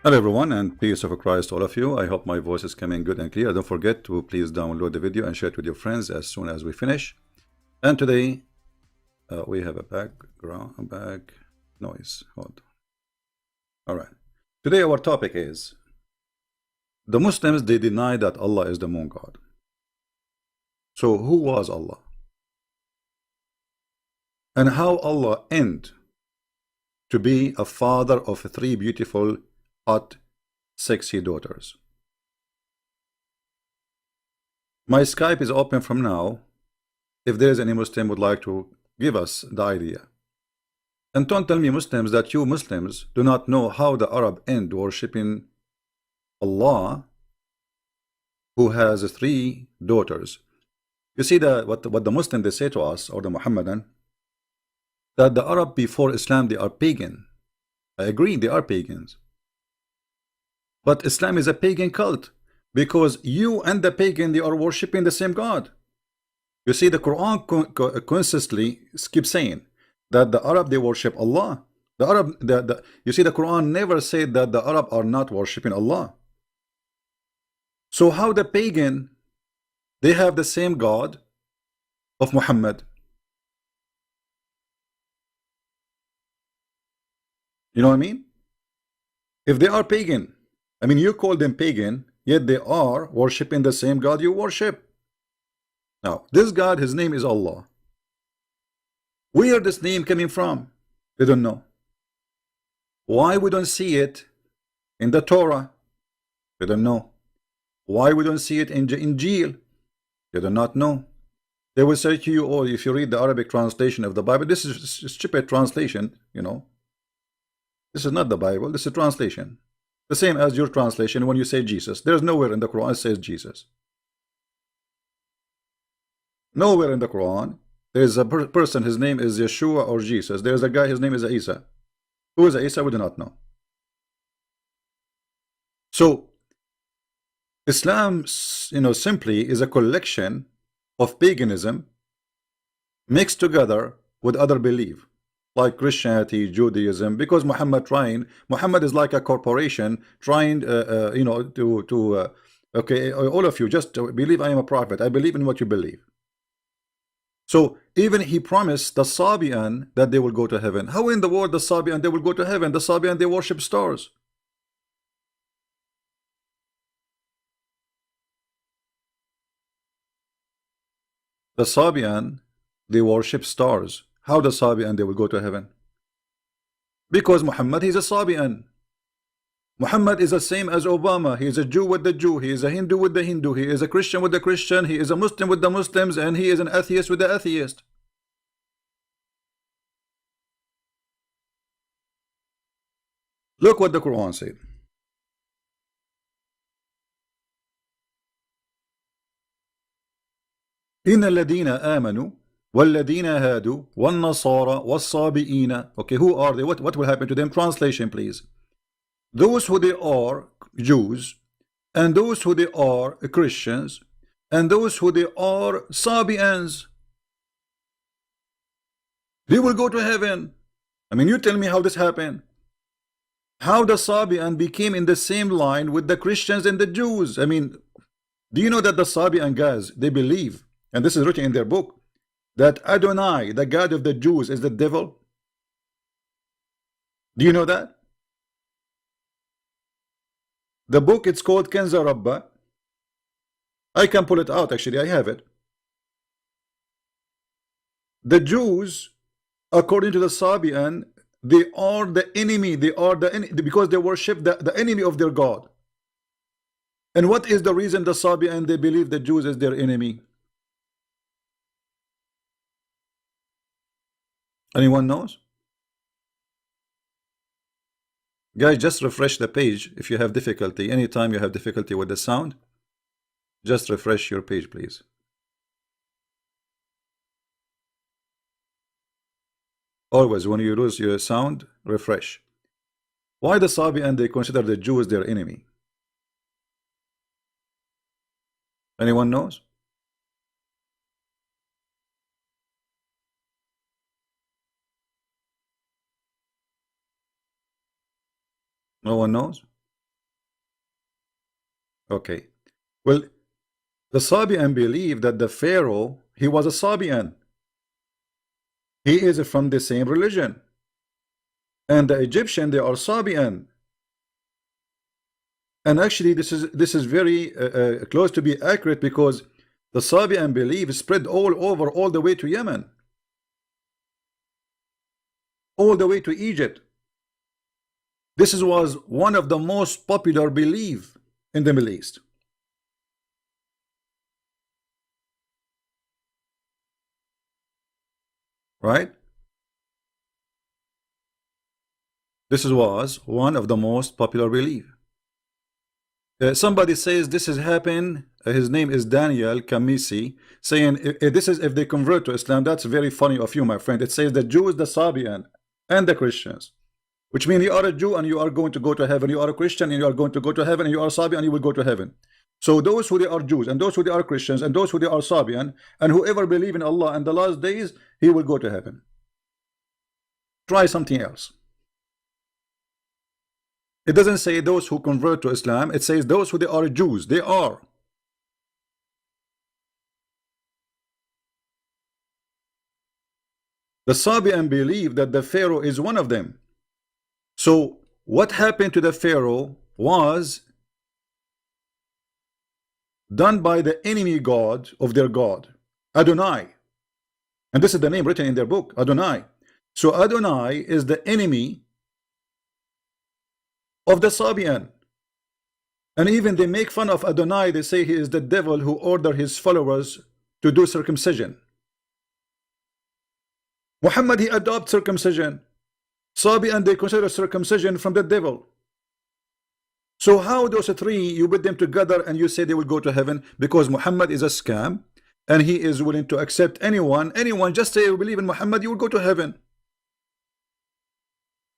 Hello everyone, and peace of Christ to all of you. I hope my voice is coming good and clear. Don't forget to please download the video and share it with your friends as soon as we finish. And today we have a back noise. Hold on. All right. Today our topic is the Muslims. They deny that Allah is the moon god. So who was Allah? And how Allah end to be a father of three beautiful, hot, sexy daughters? My Skype is open from now. If there is any Muslim would like to give us the idea. And don't tell me, Muslims, that you Muslims do not know how the Arab end worshipping Allah, who has three daughters. You see that what the Muslim they say to us, or the Muhammadan, that the Arab before Islam they are pagan. I agree, they are pagans. But Islam is a pagan cult, because you and the pagan they are worshipping the same God. You see, the Quran consistently keeps saying that the Arab they worship Allah. The Arab, you see, the Quran never said that the Arab are not worshipping Allah. So how the pagan they have the same God of Muhammad? You know what I mean? If they are pagan, I mean, you call them pagan, yet they are worshipping the same God you worship. Now, this God, his name is Allah. Where this name coming from? They don't know. Why we don't see it in the Torah? They don't know. Why we don't see it in Injil? They do not know. They will say to you, oh, if you read the Arabic translation of the Bible, this is a stupid translation, you know. This is not the Bible, this is a translation. The same as your translation when you say Jesus. There's nowhere in the Quran it says Jesus. Nowhere in the Quran there is a person, his name is Yeshua or Jesus. There is a guy, his name is Isa. Who is Isa? We do not know. So Islam, you know, simply is a collection of paganism mixed together with other belief, like Christianity, Judaism. Because Muhammad is like a corporation trying, you know, okay, all of you just believe I am a prophet. I believe in what you believe. So even he promised the Sabian that they will go to heaven. How in the world the Sabian they will go to heaven? The Sabian they worship stars. The Sabian they worship stars. How the Sabian they will go to heaven? Because Muhammad he's a Sabian. Muhammad is the same as Obama. He is a Jew with the Jew. He is a Hindu with the Hindu. He is a Christian with the Christian. He is a Muslim with the Muslims, and he is an atheist with the atheist. Look what the Quran said. إن الذين آمنوا والذين هادوا والنصارى والصابئين. Okay, who are they? What will happen to them? Translation, please. Those who they are Jews, and those who they are Christians, and those who they are Sabians, they will go to heaven. I mean, you tell me how this happened. How the Sabian became in the same line with the Christians and the Jews. I mean, do you know that the Sabian guys, they believe, and this is written in their book, that Adonai, the God of the Jews, is the devil? Do you know that? The book, it's called Kenza Rabba. I can pull it out, actually, I have it. The Jews, according to the Sabian, they are the enemy. They are the enemy because they worship the enemy of their God. And what is the reason the Sabian they believe the Jews is their enemy? Anyone knows? Guys, just refresh the page if you have difficulty. Anytime you have difficulty with the sound, just refresh your page, please. Always, when you lose your sound, refresh. Why the Sabian they consider the Jews their enemy? Anyone knows? No one knows? Okay. Well, the Sabian believe that the Pharaoh, he was a Sabian. He is from the same religion. And the Egyptian, they are Sabian. And actually, this is very close to be accurate, because the Sabian belief spread all over, all the way to Yemen, all the way to Egypt. Was one of the most popular belief in the Middle East. Right? This was one of the most popular belief. Somebody says this has happened. His name is Daniel Kamisi, saying this is if they convert to Islam. That's very funny of you, my friend. It says the Jews, the Sabian, and the Christians, which means you are a Jew and you are going to go to heaven. You are a Christian and you are going to go to heaven. And you are Sabian and you will go to heaven. So those who they are Jews and those who they are Christians and those who they are Sabian and whoever believe in Allah and the last days, he will go to heaven. Try something else. It doesn't say those who convert to Islam. It says those who they are Jews. They are. The Sabian believe that the Pharaoh is one of them. So what happened to the Pharaoh was done by the enemy god of their god, Adonai. And this is the name written in their book, Adonai. So Adonai is the enemy of the Sabian. And even they make fun of Adonai. They say he is the devil who ordered his followers to do circumcision. Muhammad, he adopted circumcision. Sabian, they consider circumcision from the devil. So how those three, you put them together and you say they will go to heaven? Because Muhammad is a scam and he is willing to accept anyone. Just say you believe in Muhammad, you will go to heaven.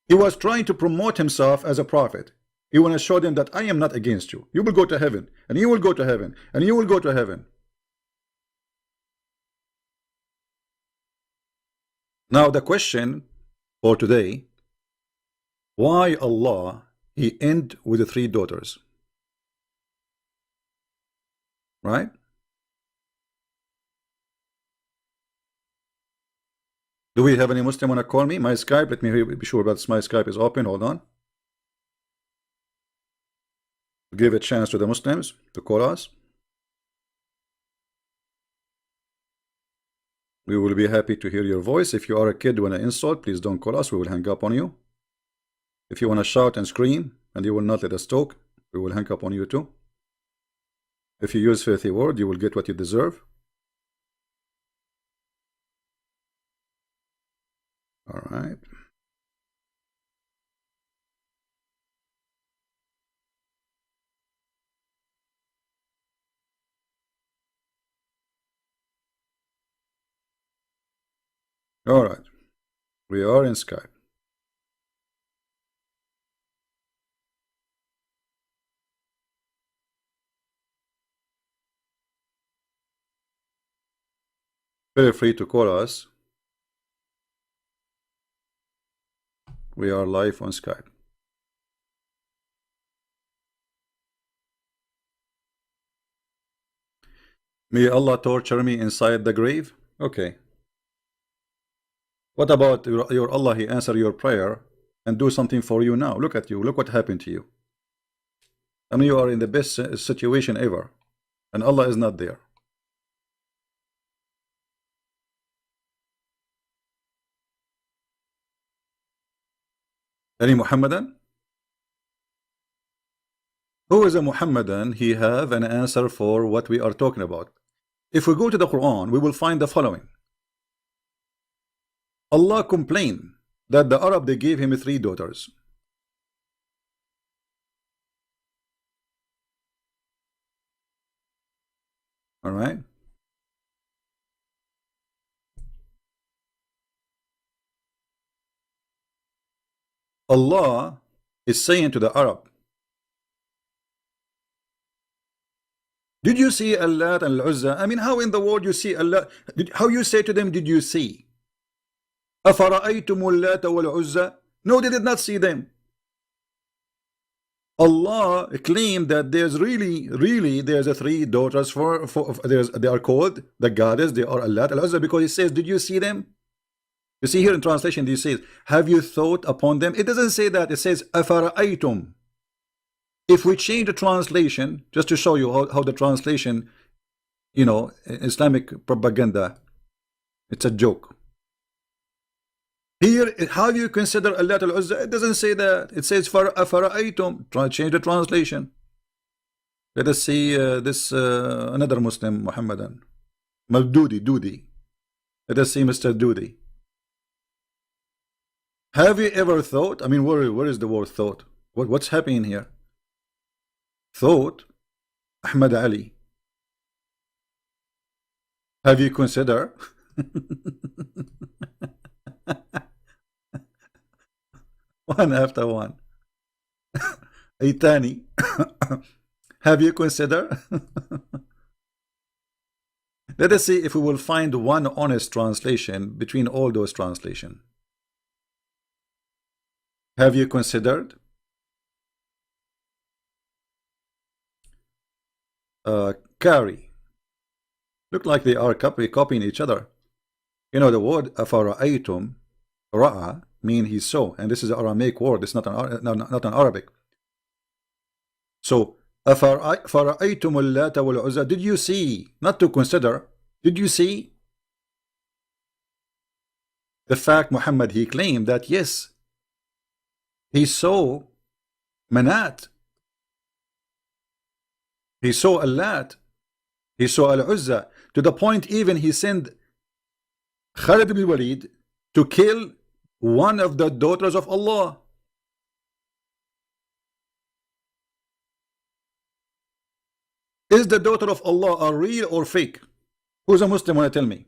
He was trying to promote himself as a prophet. He want to show them that I am not against you. You will go to heaven, and you will go to heaven, and you will go to heaven. Now the question for today, why Allah he end with the 3 daughters? Right? Do we have any Muslim want to call me? My Skype, let me be sure that my Skype is open. Hold on. Give a chance to the Muslims to call us. We will be happy to hear your voice. If you are a kid when I insult, please don't call us. We will hang up on you. If you want to shout and scream and you will not let us talk, we will hang up on you too. If you use filthy word, you will get what you deserve. All right. All right. We are in Skype. Feel free to call us. We are live on Skype. May Allah torture me inside the grave? Okay. What about your Allah? He answer your prayer and do something for you now. Look at you. Look what happened to you. I mean, you are in the best situation ever. And Allah is not there. Any Muhammadan? Who is a Muhammadan? He have an answer for what we are talking about. If we go to the Quran, we will find the following. Allah complained that the Arab, they gave him 3 daughters. All right. Allah is saying to the Arab, did you see Allah and Al-Uzza? I mean, how in the world you see Allah? How you say to them, did you see? أَفَرَأَيْتُمُ اللَّاتَ وَالْعُزَّى? No, they did not see them. Allah claimed that there's really there's a three daughters for there's they are called the goddess, they are Allah al-Uzza, because he says, did you see them? You see here in translation, he says, have you thought upon them? It doesn't say that, it says afara'aytum. If we change the translation, just to show you how the translation, you know, Islamic propaganda, it's a joke. Here, how do you consider Allah al-Uzza? It doesn't say that. It says fara'aytum. Try to change the translation. Let us see this another Muslim, Muhammadan. Dudi. Let us see Mr. Dudi. Have you ever thought? I mean, where is the word thought? What's happening here? Thought, Ahmad Ali. Have you considered? One after one. Itani. Have you considered? Let us see if we will find one honest translation between all those translations. Have you considered? Carry. Look like they are copying each other. You know the word afara'aytum, ra'a, mean he saw, and this is an Aramaic word. It's not an Arabic. So afara'aytum al-Lata wal-Uzza. Did you see? Not to consider. Did you see? The fact Muhammad, he claimed that yes, he saw Manat, he saw Al-Lat, he saw Al-Uzza, to the point even he sent Khalid ibn Walid to kill one of the daughters of Allah. Is the daughter of Allah a real or fake? Who's a Muslim want to tell me?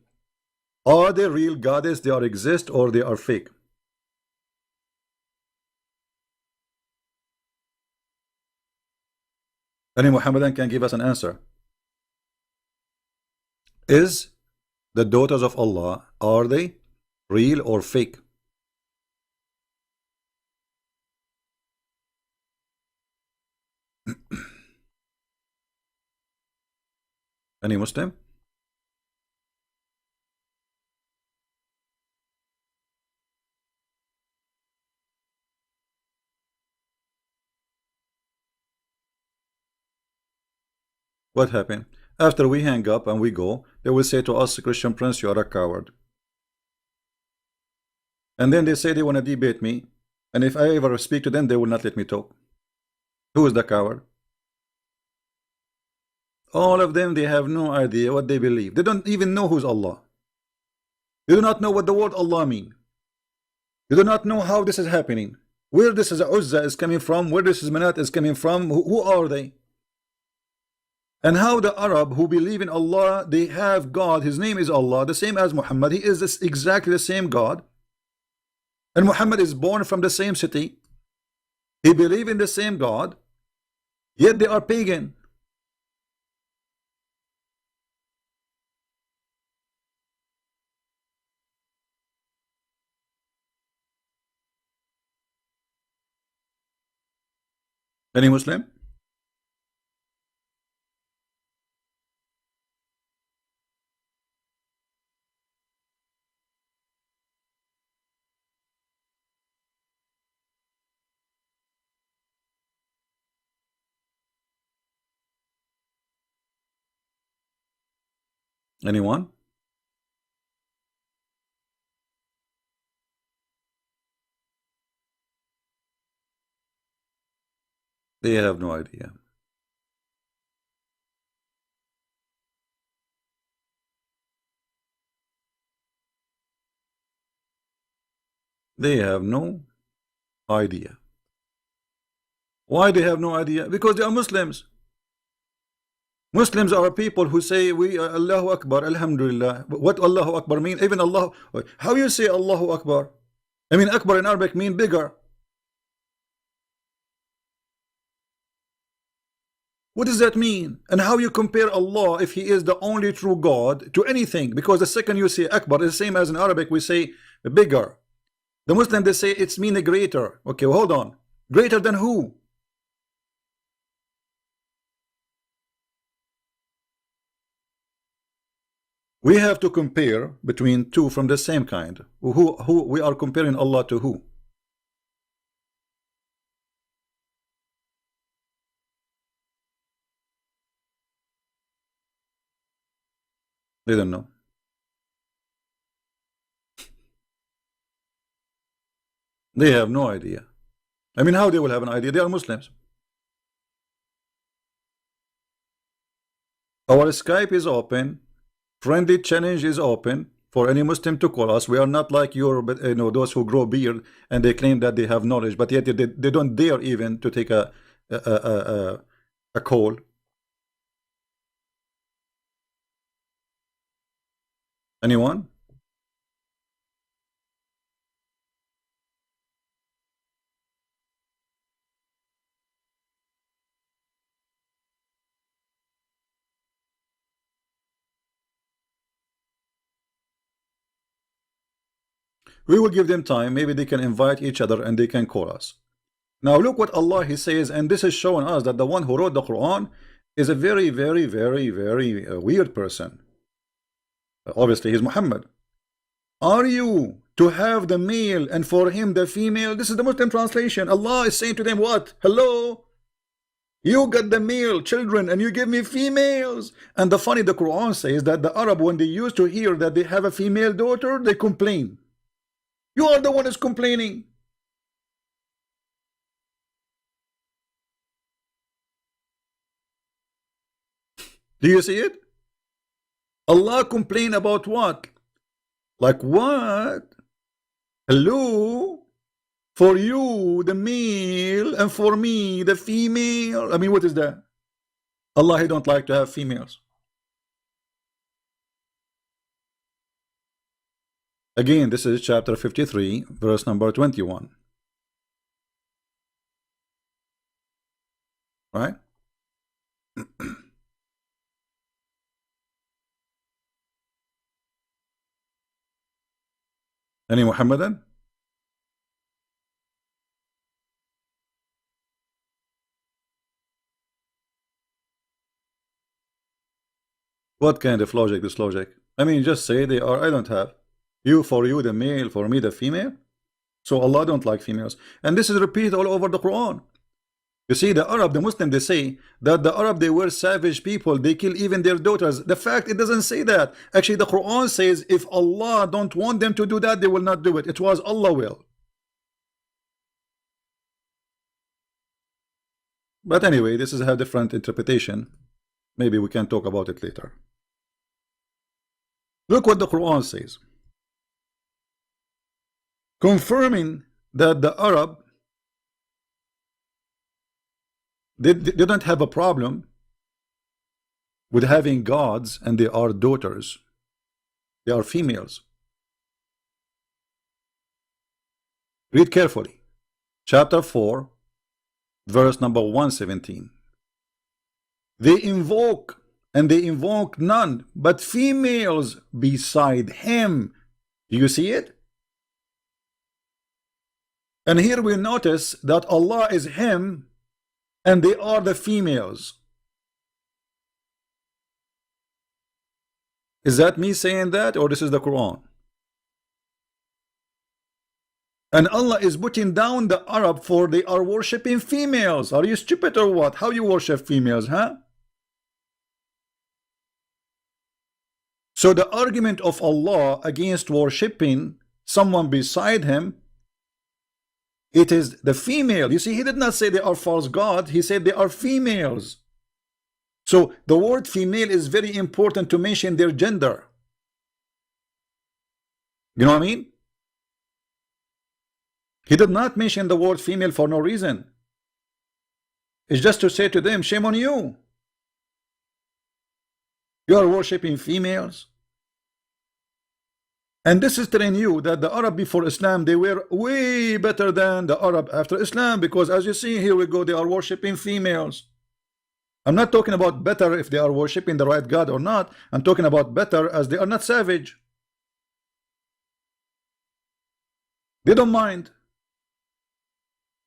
Are they real goddess, they are exist, or they are fake? Any Muhammadan can give us an answer. Is the daughters of Allah, are they real or fake? Any Muslim? What happened? After we hang up and we go, they will say to us, Christian Prince, you are a coward. And then they say they want to debate me, and if I ever speak to them, they will not let me talk. Who is the coward? All of them, they have no idea what they believe. They don't even know who's Allah. They do not know what the word Allah means. They do not know how this is happening. Where this is Uzza is coming from, where this is Manat is coming from, who are they? And how the Arab who believe in Allah, they have God, his name is Allah, the same as Muhammad. He is exactly the same God. And Muhammad is born from the same city. He believe in the same God, yet they are pagan. Any Muslim? Anyone? They have no idea. They have no idea. Why they have no idea? Because they are Muslims. Muslims are people who say we Allahu Akbar, Alhamdulillah. What Allahu Akbar mean? Even Allah, how you say Allahu Akbar? I mean Akbar in Arabic mean bigger. What does that mean? And how you compare Allah, if he is the only true God, to anything? Because the second you say Akbar is the same as in Arabic we say bigger. The Muslim, they say it's mean greater. Okay, well, hold on. Greater than who? We have to compare between two from the same kind. Who we are comparing Allah to who? They don't know. They have no idea. I mean, how they will have an idea? They are Muslims. Our Skype is open. Friendly challenge is open for any Muslim to call us. We are not like your, those who grow beard and they claim that they have knowledge, but yet they don't dare even to take a call. Anyone? We will give them time. Maybe they can invite each other and they can call us. Now look what Allah He says, and this is showing us that the one who wrote the Quran is a very, very, very, very weird person. Obviously, he's Muhammad. Are you to have the male and for him the female? This is the Muslim translation. Allah is saying to them, what? Hello? You got the male children and you give me females. And the Quran says that the Arab, when they used to hear that they have a female daughter, they complain. You are the one who's complaining. Do you see it? Allah complain about what? Like what? Hello? For you, the male, and for me, the female. I mean, what is that? Allah, He don't like to have females. Again, this is chapter 53, verse number 21. Right? Any Muhammadan? What kind of logic, this logic? I mean, just say they are, I don't have. You, for you, the male, for me, the female. So Allah don't like females. And this is repeated all over the Quran. You see, the Arab, the Muslim, they say that the Arab, they were savage people. They kill even their daughters. The fact, it doesn't say that. Actually, the Quran says if Allah don't want them to do that, they will not do it. It was Allah will. But anyway, this is a different interpretation. Maybe we can talk about it later. Look what the Quran says. Confirming that the Arab, they don't have a problem with having gods and they are daughters. They are females. Read carefully. Chapter 4, verse number 117. They invoke, and they invoke none but females beside him. Do you see it? And here we notice that Allah is him and they are the females. Is that me saying that, or this is the Quran? And Allah is putting down the Arab for they are worshipping females. Are you stupid or what? How you worship females, huh? So the argument of Allah against worshipping someone beside him, it is the female. You see, He did not say they are false gods. He said they are females. So the word female is very important to mention their gender. You know what I mean? He did not mention the word female for no reason. It's just to say to them, shame on you. You are worshipping females. And this is telling you that the Arab before Islam, they were way better than the Arab after Islam, because as you see, here we go, they are worshipping females. I'm not talking about better if they are worshipping the right God or not. I'm talking about better as they are not savage. They don't mind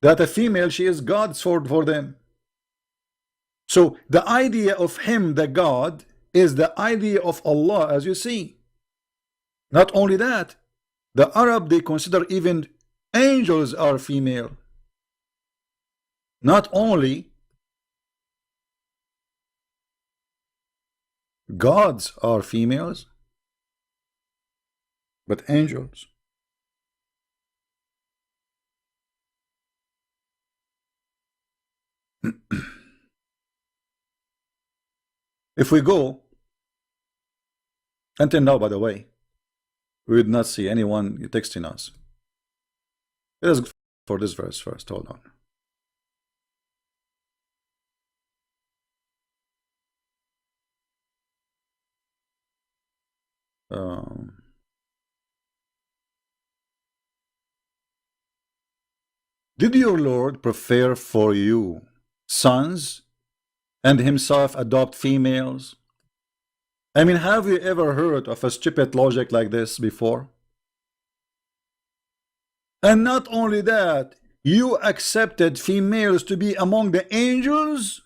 that a female, she is God's for them. So the idea of him, the God, is the idea of Allah, as you see. Not only that, the Arab, they consider even angels are female. Not only gods are females, but angels. If we go, until now, by the way, we would not see anyone texting us. Let us go for this verse first. Hold on. Did your Lord prefer for you sons and himself adopt females? I mean, have you ever heard of a stupid logic like this before? And not only that, you accepted females to be among the angels?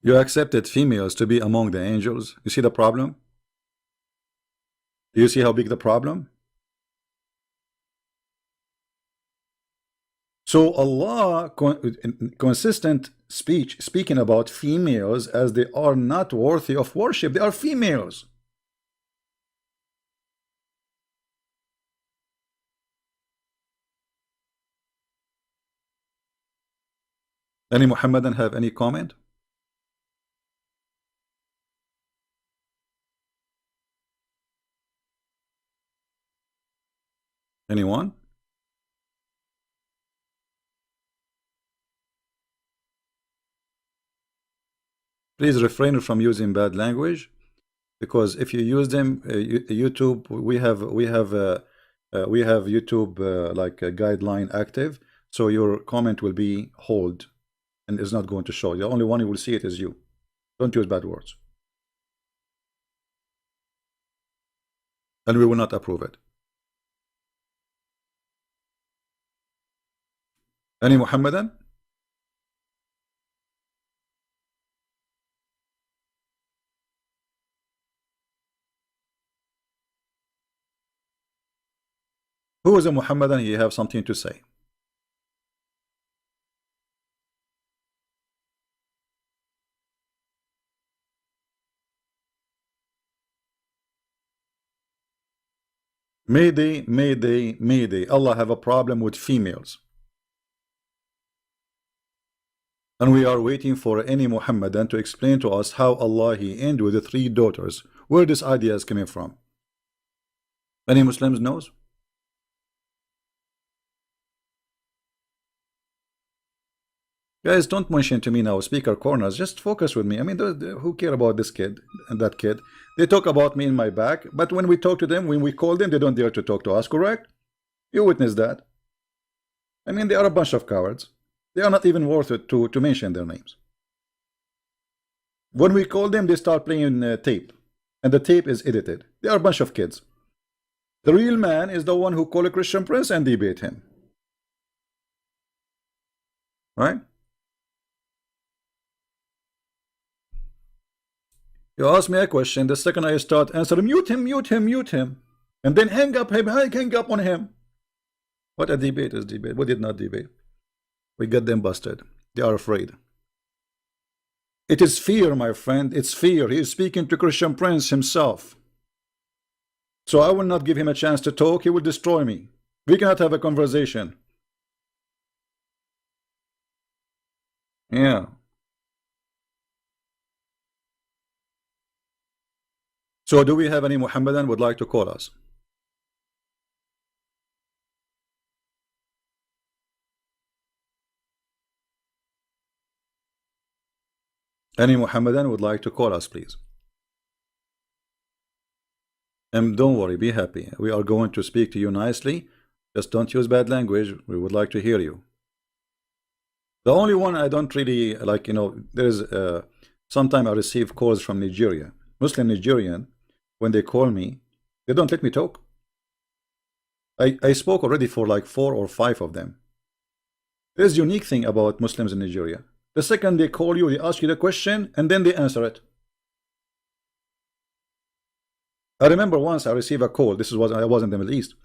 You accepted females to be among the angels. You see the problem? Do you see how big the problem? So Allah, consistent speech, speaking about females as they are not worthy of worship. They are females. Any Muhammadan have any comment? Anyone? Please refrain from using bad language, because if you use them, YouTube, we have YouTube like a guideline active, so your comment will be hold and is not going to show. The only one who will see it is you. Don't use bad words, and we will not approve it. Any Muhammadan? Who is a Muhammadan? You have something to say. Mayday, mayday, mayday. Allah have a problem with females. And we are waiting for any Muhammadan to explain to us how Allah He ended with the 3 daughters. Where this idea is coming from? Any Muslims knows? Guys, don't mention to me now speaker corners. Just focus with me. I mean, who care about this kid and that kid? They talk about me in my back, but when we talk to them, when we call them, they don't dare to talk to us, correct? You witness that. I mean, they are a bunch of cowards. They are not even worth it to mention their names. When we call them, they start playing tape, and the tape is edited. They are a bunch of kids. The real man is the one who call a Christian prince and debate him. Right? You ask me a question, the second I start answering, mute him, mute him, mute him, and then hang up on him. What a debate is debate. We did not debate. We got them busted. They are afraid. It is fear, my friend. It's fear. He is speaking to Christian Prince himself. So I will not give him a chance to talk. He will destroy me. We cannot have a conversation. Yeah. So do we have any Muhammadan would like to call us? Any Muhammadan would like to call us, please? And don't worry, be happy. We are going to speak to you nicely. Just don't use bad language. We would like to hear you. The only one I don't really like, there's sometimes I receive calls from Nigeria. Muslim Nigerian, when they call me, they don't let me talk. I spoke already for like 4 or 5 of them. There's a unique thing about Muslims in Nigeria. The second they call you, they ask you the question, and then they answer it. I remember once I received a call. This is what I was in the Middle East.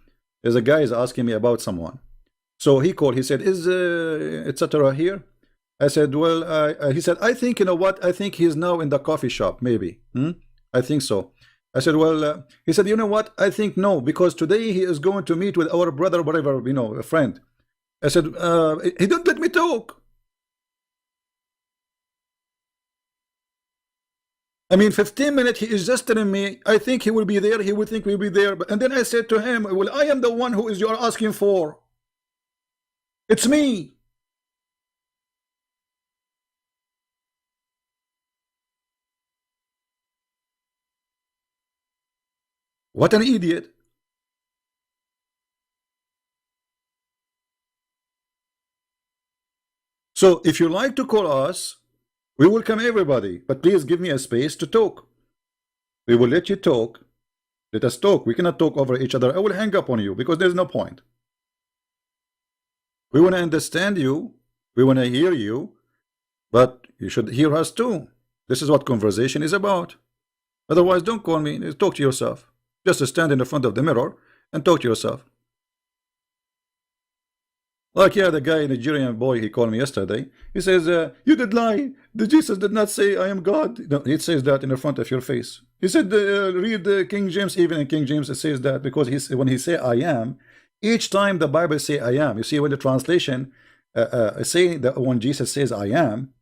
There's a guy is asking me about someone. So he called. He said, "Is etc. here?" I said, "Well," he said, "I think you know what? I think he's now in the coffee shop. Maybe. I think so." I said, "Well," he said, "You know what? I think no, because today he is going to meet with our brother, whatever, a friend." I said, "He don't let me talk." I mean, 15 minutes, he is just telling me, I think he will be there, he will think we'll be there. And then I said to him, well, I am the one who is you're asking for. It's me. What an idiot. So if you like to call us, we welcome everybody, but please give me a space to talk. We will let you talk. Let us talk. We cannot talk over each other. I will hang up on you because there's no point. We want to understand you. We want to hear you. But you should hear us too. This is what conversation is about. Otherwise, don't call me. Talk to yourself. Just stand in the front of the mirror and talk to yourself. Like, yeah, the guy, Nigerian boy, he called me yesterday. He says, you did lie. The Jesus did not say, I am God. No, it says that in the front of your face. He said, read King James. Even in King James, it says that because when he say I am, each time the Bible say I am, you see when the translation say that when Jesus says I am,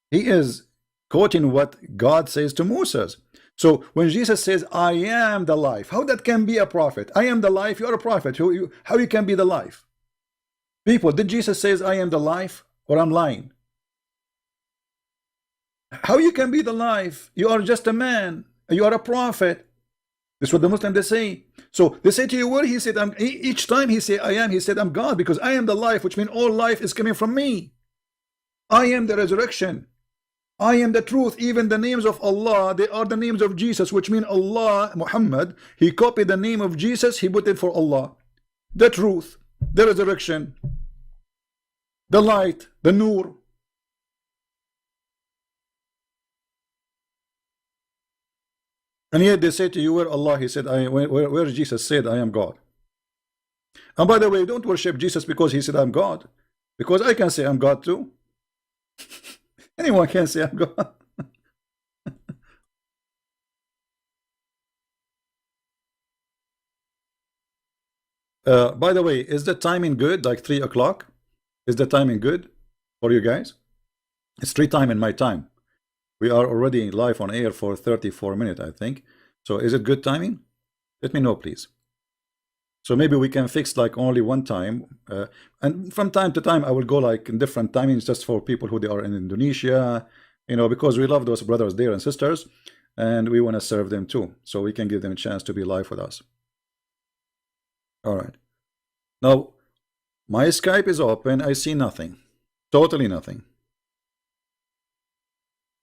he is quoting what God says to Moses. So when Jesus says I am the life, how that can be a prophet? I am the life, you are a prophet. How you can be the life? People, did Jesus says I am the life, or I'm lying? How you can be the life? You are just a man. You are a prophet. This is what the Muslims they say. So they say to you, well, he said, each time he say I am, he said I'm God because I am the life, which means all life is coming from me. I am the resurrection. I am the truth. Even the names of Allah, they are the names of Jesus, which mean Allah, Muhammad, he copied the name of Jesus, he put it for Allah. The truth, the resurrection, the light, the nur. And yet they say to you, where Allah, he said, where Jesus said, I am God. And by the way, don't worship Jesus because he said, I'm God. Because I can say I'm God too. Anyone can say I'm God. By the way, is the timing good? Like 3 o'clock? Is the timing good for you guys? It's 3 time in my time. We are already live on air for 34 minutes, I think. So is it good timing? Let me know, please. So maybe we can fix like only one time. And from time to time, I will go like in different timings just for people who they are in Indonesia, because we love those brothers there and sisters. And we want to serve them too. So we can give them a chance to be live with us. All right. Now, my Skype is open. I see nothing. Totally nothing.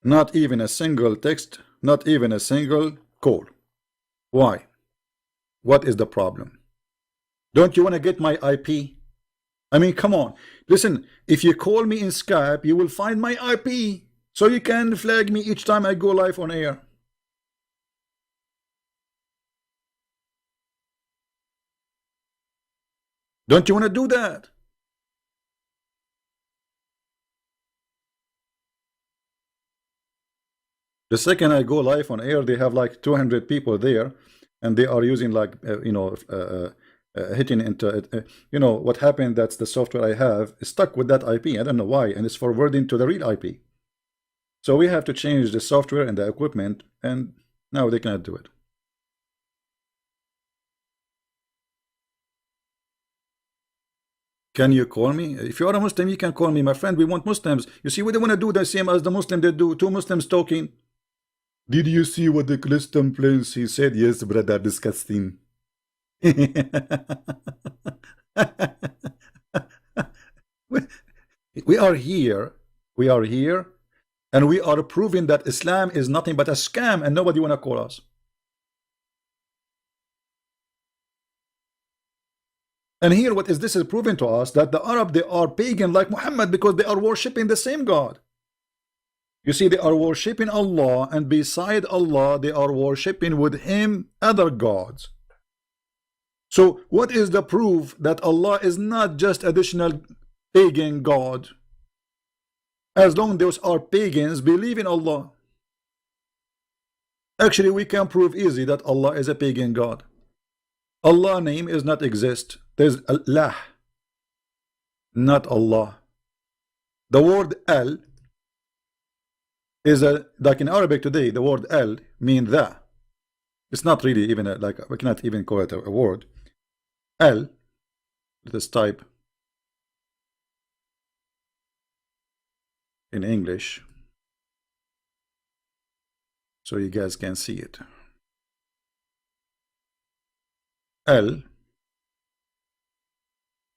Not even a single text. Not even a single call. Why? What is the problem? Don't you want to get my IP? I mean, come on. Listen, if you call me in Skype, you will find my IP. So you can flag me each time I go live on air. Don't you want to do that? The second I go live on air, they have like 200 people there, and they are using like, hitting into, what happened, that's the software I have is stuck with that IP. I don't know why, and it's forwarding to the real IP. So we have to change the software and the equipment, and now they cannot do it. Can you call me? If you are a Muslim, you can call me, my friend. We want Muslims. You see, we don't want to do the same as the Muslim they do. 2 Muslims talking. Did you see what the Christian prince he said? Yes, brother, disgusting. We are here. We are here, and we are proving that Islam is nothing but a scam, and nobody want to call us. And here, what is this is proving to us that the Arab, they are pagan like Muhammad because they are worshipping the same God. You see, they are worshipping Allah, and beside Allah, they are worshipping with Him other gods. So, what is the proof that Allah is not just additional pagan God? As long as those are pagans, believe in Allah. Actually, we can prove easy that Allah is a pagan God. Allah name is not exist. There's Allah, not Allah. The word Al is like in Arabic today, the word Al mean the. It's not really even like we cannot even call it a word. Al, let us type in English so you guys can see it. Al,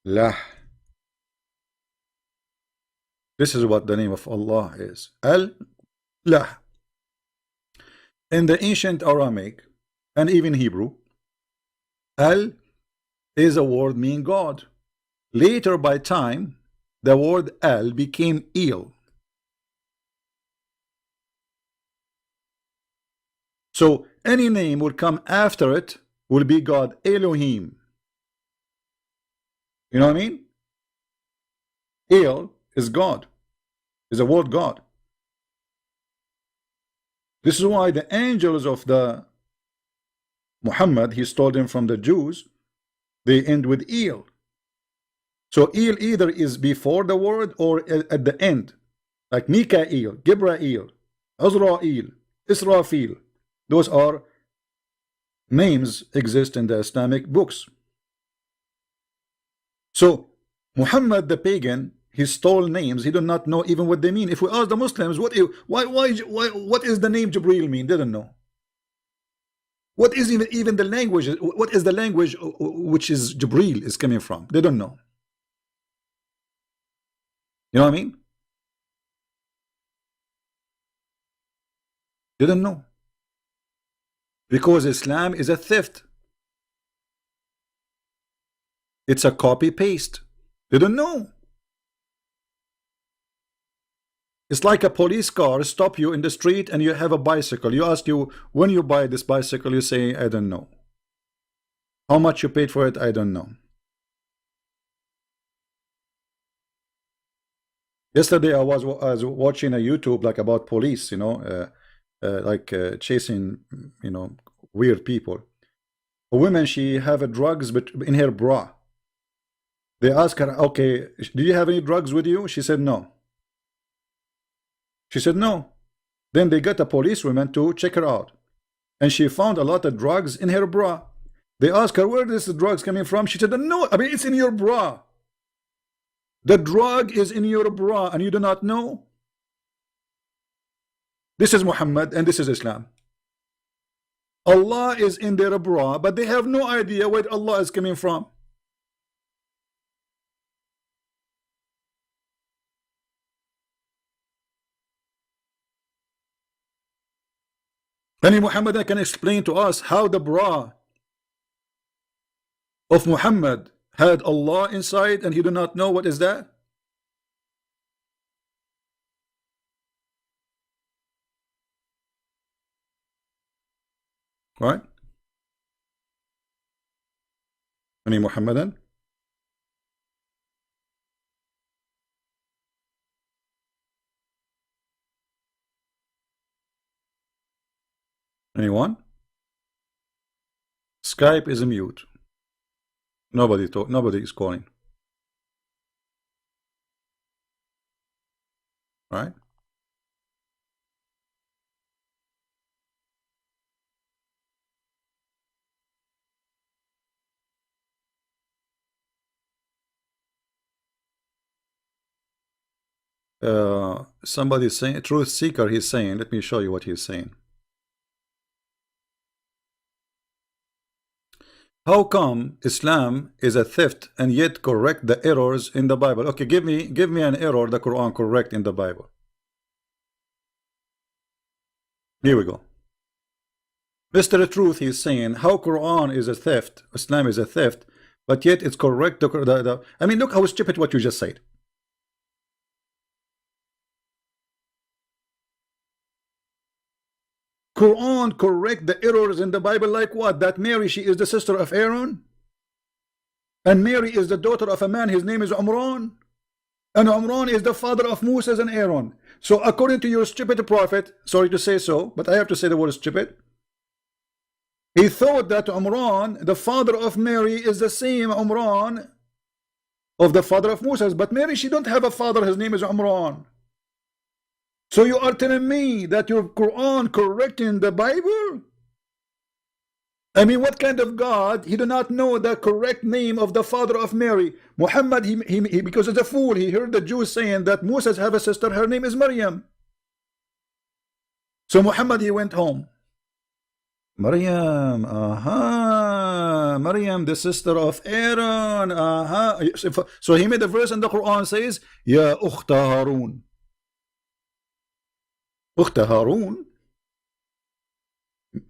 Lah. This is what the name of Allah is. Al, Lah. In the ancient Aramaic and even Hebrew, Al is a word mean God. Later by time, the word Al became Il. So any name will come after it will be God. Elohim. You know what I mean? El is God. Is a word God. This is why the angels of the Muhammad, he stole them from the Jews, they end with El. So El either is before the word or at the end. Like Mikael, Gibrael, Azrael, Israfil. Those are names exist in the Islamic books. So Muhammad the pagan, he stole names. He did not know even what they mean. If we ask the Muslims, what is the name Jibreel mean? They don't know. What is even the language? What is the language which is Jibreel is coming from? They don't know. You know what I mean? They don't know. Because Islam is a theft. It's a copy paste. They don't know. It's like a police car stop you in the street and you have a bicycle. You ask you, when you buy this bicycle, you say, I don't know. How much you paid for it, I don't know. Yesterday I was watching a YouTube like about police, you know, chasing, you know, weird people. A woman, she have a drugs but in her bra. They ask her, okay, do you have any drugs with you? She said no. She said no. Then they got a policewoman to check her out, and she found a lot of drugs in her bra. They asked her, where is the drugs coming from? She said, no, I mean, it's in your bra. The drug is in your bra and you do not know. This is Muhammad and this is Islam. Allah is in their bra, but they have no idea where Allah is coming from. Any Muhammadan can explain to us how the bra of Muhammad had Allah inside and he do not know what is that? Right? Any Muhammadan? Anyone? Skype is mute. Nobody is calling. Right? Somebody is saying, truth seeker, he's saying, let me show you what he's saying. How come Islam is a theft and yet correct the errors in the Bible? Okay, give me an error the Quran correct in the Bible. Here we go. Mr. Truth, he's saying how Quran is a theft, Islam is a theft, but yet it's correct. I mean, look how stupid what you just said. Quran correct the errors in the Bible, like what? That Mary, she is the sister of Aaron, and Mary is the daughter of a man, his name is Umran, and Umran is the father of Moses and Aaron. So according to your stupid prophet, sorry to say so, but I have to say the word stupid, he thought that Umran, the father of Mary, is the same Umran of the father of Moses, but Mary, she don't have a father, his name is Umran. So you are telling me that your Quran correcting the Bible? I mean, what kind of God? He do not know the correct name of the father of Mary. Muhammad, he because he's a fool, he heard the Jews saying that Moses have a sister, her name is Maryam. So Muhammad, he went home. Maryam, Maryam, the sister of Aaron, So he made a verse in the Quran says, Ya Ukhta Harun. Ukhta Harun?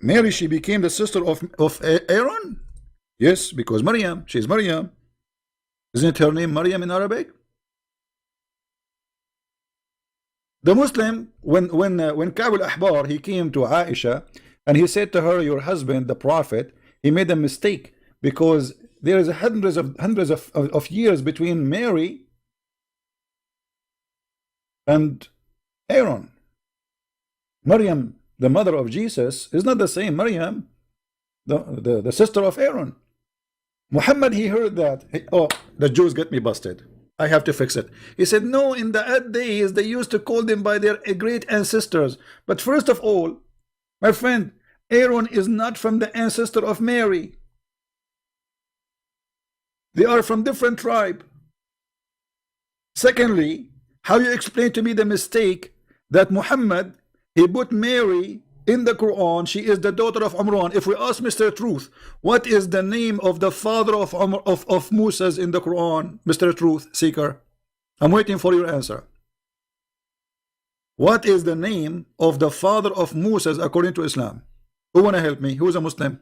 Mary, she became the sister of Aaron? Yes, because Maryam, she's Maryam. Isn't her name Maryam in Arabic? The Muslim, when Ka'b al-Ahbar, he came to Aisha, and he said to her, your husband, the prophet, he made a mistake, because there is hundreds of years between Mary and Aaron. Maryam, the mother of Jesus, is not the same Maryam, the sister of Aaron. Muhammad, he heard that. Oh, the Jews get me busted. I have to fix it. He said, no, in the old days, they used to call them by their great ancestors. But first of all, my friend, Aaron is not from the ancestor of Mary. They are from different tribe. Secondly, how you explain to me the mistake that Muhammad, he put Mary in the Quran, she is the daughter of Umran. If we ask Mr. Truth, what is the name of the father of Moses in the Quran, Mr. Truth Seeker? I'm waiting for your answer. What is the name of the father of Moses according to Islam? Who wanna help me? Who is a Muslim?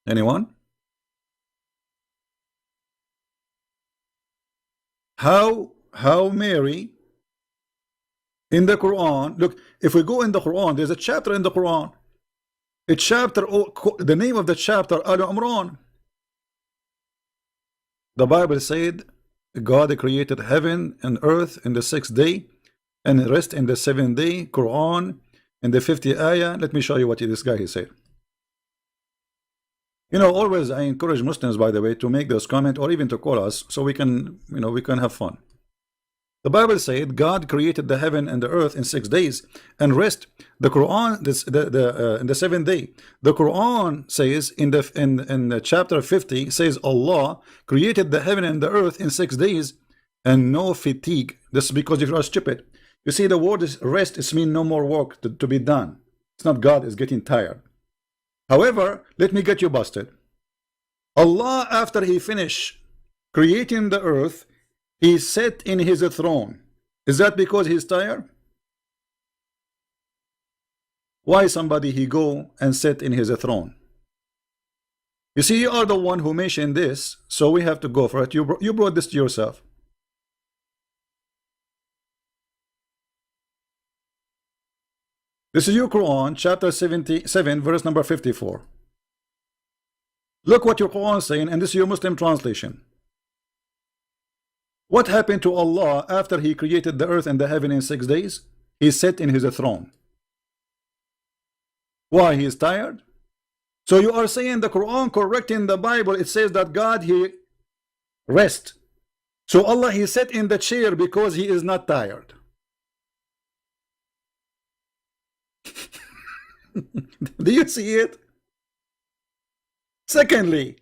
Anyone? How Mary in the Quran? Look, if we go in the Quran, there's a chapter in the Quran. A chapter, the name of the chapter, Al Imran. The Bible said God created heaven and earth in the 6th day and rest in the 7th day. Quran in the 50th ayah. Let me show you what this guy he said. You know, always I encourage Muslims, by the way, to make those comments or even to call us so we can, you know, we can have fun. The Bible said God created the heaven and the earth in 6 days and rest. The Quran, in the 7th day. The Quran says in the chapter 50 says Allah created the heaven and the earth in 6 days and no fatigue. This is because if you are stupid. You see, the word is rest. It means no more work to be done. It's not God is getting tired. However, let me get you busted. Allah, after he finished creating the earth, he sat in his throne. Is that because he's tired? Why somebody he go and sit in his throne? You see, you are the one who mentioned this, so we have to go for it. You brought this to yourself. This is your Quran, chapter 77, verse number 54. Look what your Quran is saying, and this is your Muslim translation. What happened to Allah after he created the earth and the heaven in 6 days? He sat in his throne. Why? He is tired? So you are saying the Quran correcting the Bible, it says that God, he rest. So Allah, he sat in the chair because he is not tired. Do you see it? Secondly,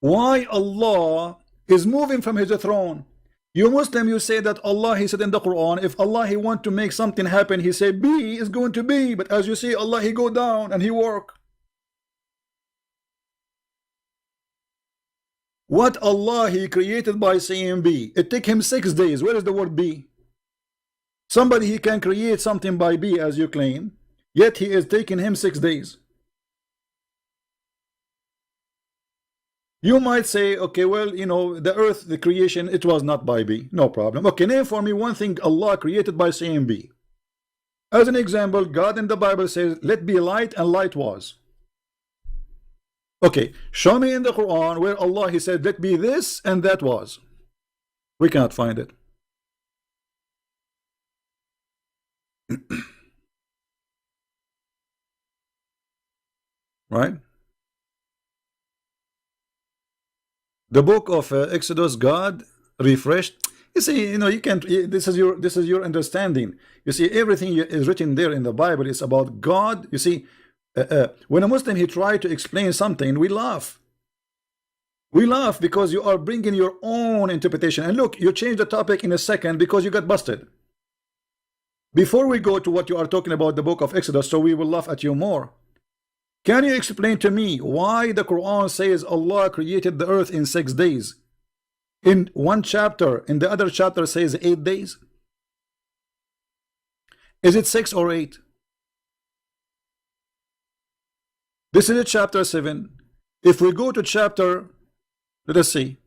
why Allah is moving from his throne? You Muslim, you say that Allah, he said in the Quran, if Allah, he want to make something happen, he say be is going to be. But as you see, Allah, he go down and he work. What Allah He created by saying be. It took Him 6 days. Where is the word be? Somebody He can create something by be, as you claim, yet He is taking Him 6 days. You might say, okay, well, you know, the earth, the creation, it was not by be. No problem. Okay, name for me one thing Allah created by saying be. As an example, God in the Bible says, let be light, and light was. Okay, show me in the Quran where Allah He said, let be this, and that was. We cannot find it. Right? The book of Exodus, God refreshed. You see, you know, you can't. This is your understanding. You see, everything is written there in the Bible is about God. You see, when a Muslim he try to explain something, we laugh. We laugh because you are bringing your own interpretation. And look, you change the topic in a second because you got busted. Before we go to what you are talking about, the book of Exodus, so we will laugh at you more. Can you explain to me why the Quran says Allah created the earth in 6 days? In one chapter, in the other chapter says 8 days. Is it 6 or 8? This is chapter 7. If we go to chapter, let us see.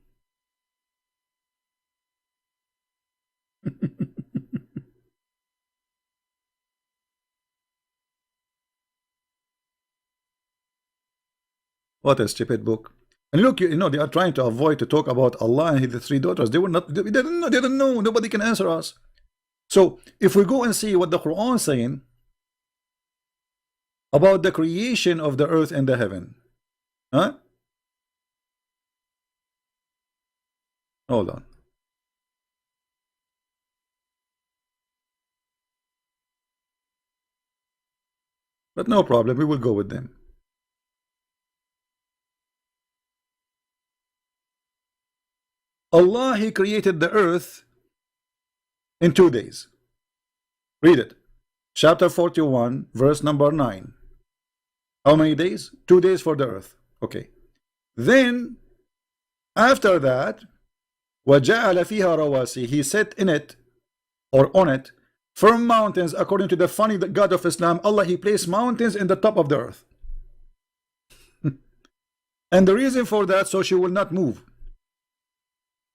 What a stupid book. And look, you know, they are trying to avoid to talk about Allah and His 3 daughters. They were not, they didn't know. Nobody can answer us. So if we go and see what the Quran is saying about the creation of the earth and the heaven. Huh? Hold on. But no problem, we will go with them. Allah He created the earth in 2 days. Read it. Chapter 41, verse number 9. How many days? 2 days for the earth. Okay. Then, after that, وَجَعَلَ فِيهَا رَوَاسِي, He set in it, or on it, firm mountains. According to the funny God of Islam, Allah He placed mountains in the top of the earth. And the reason for that, so she will not move.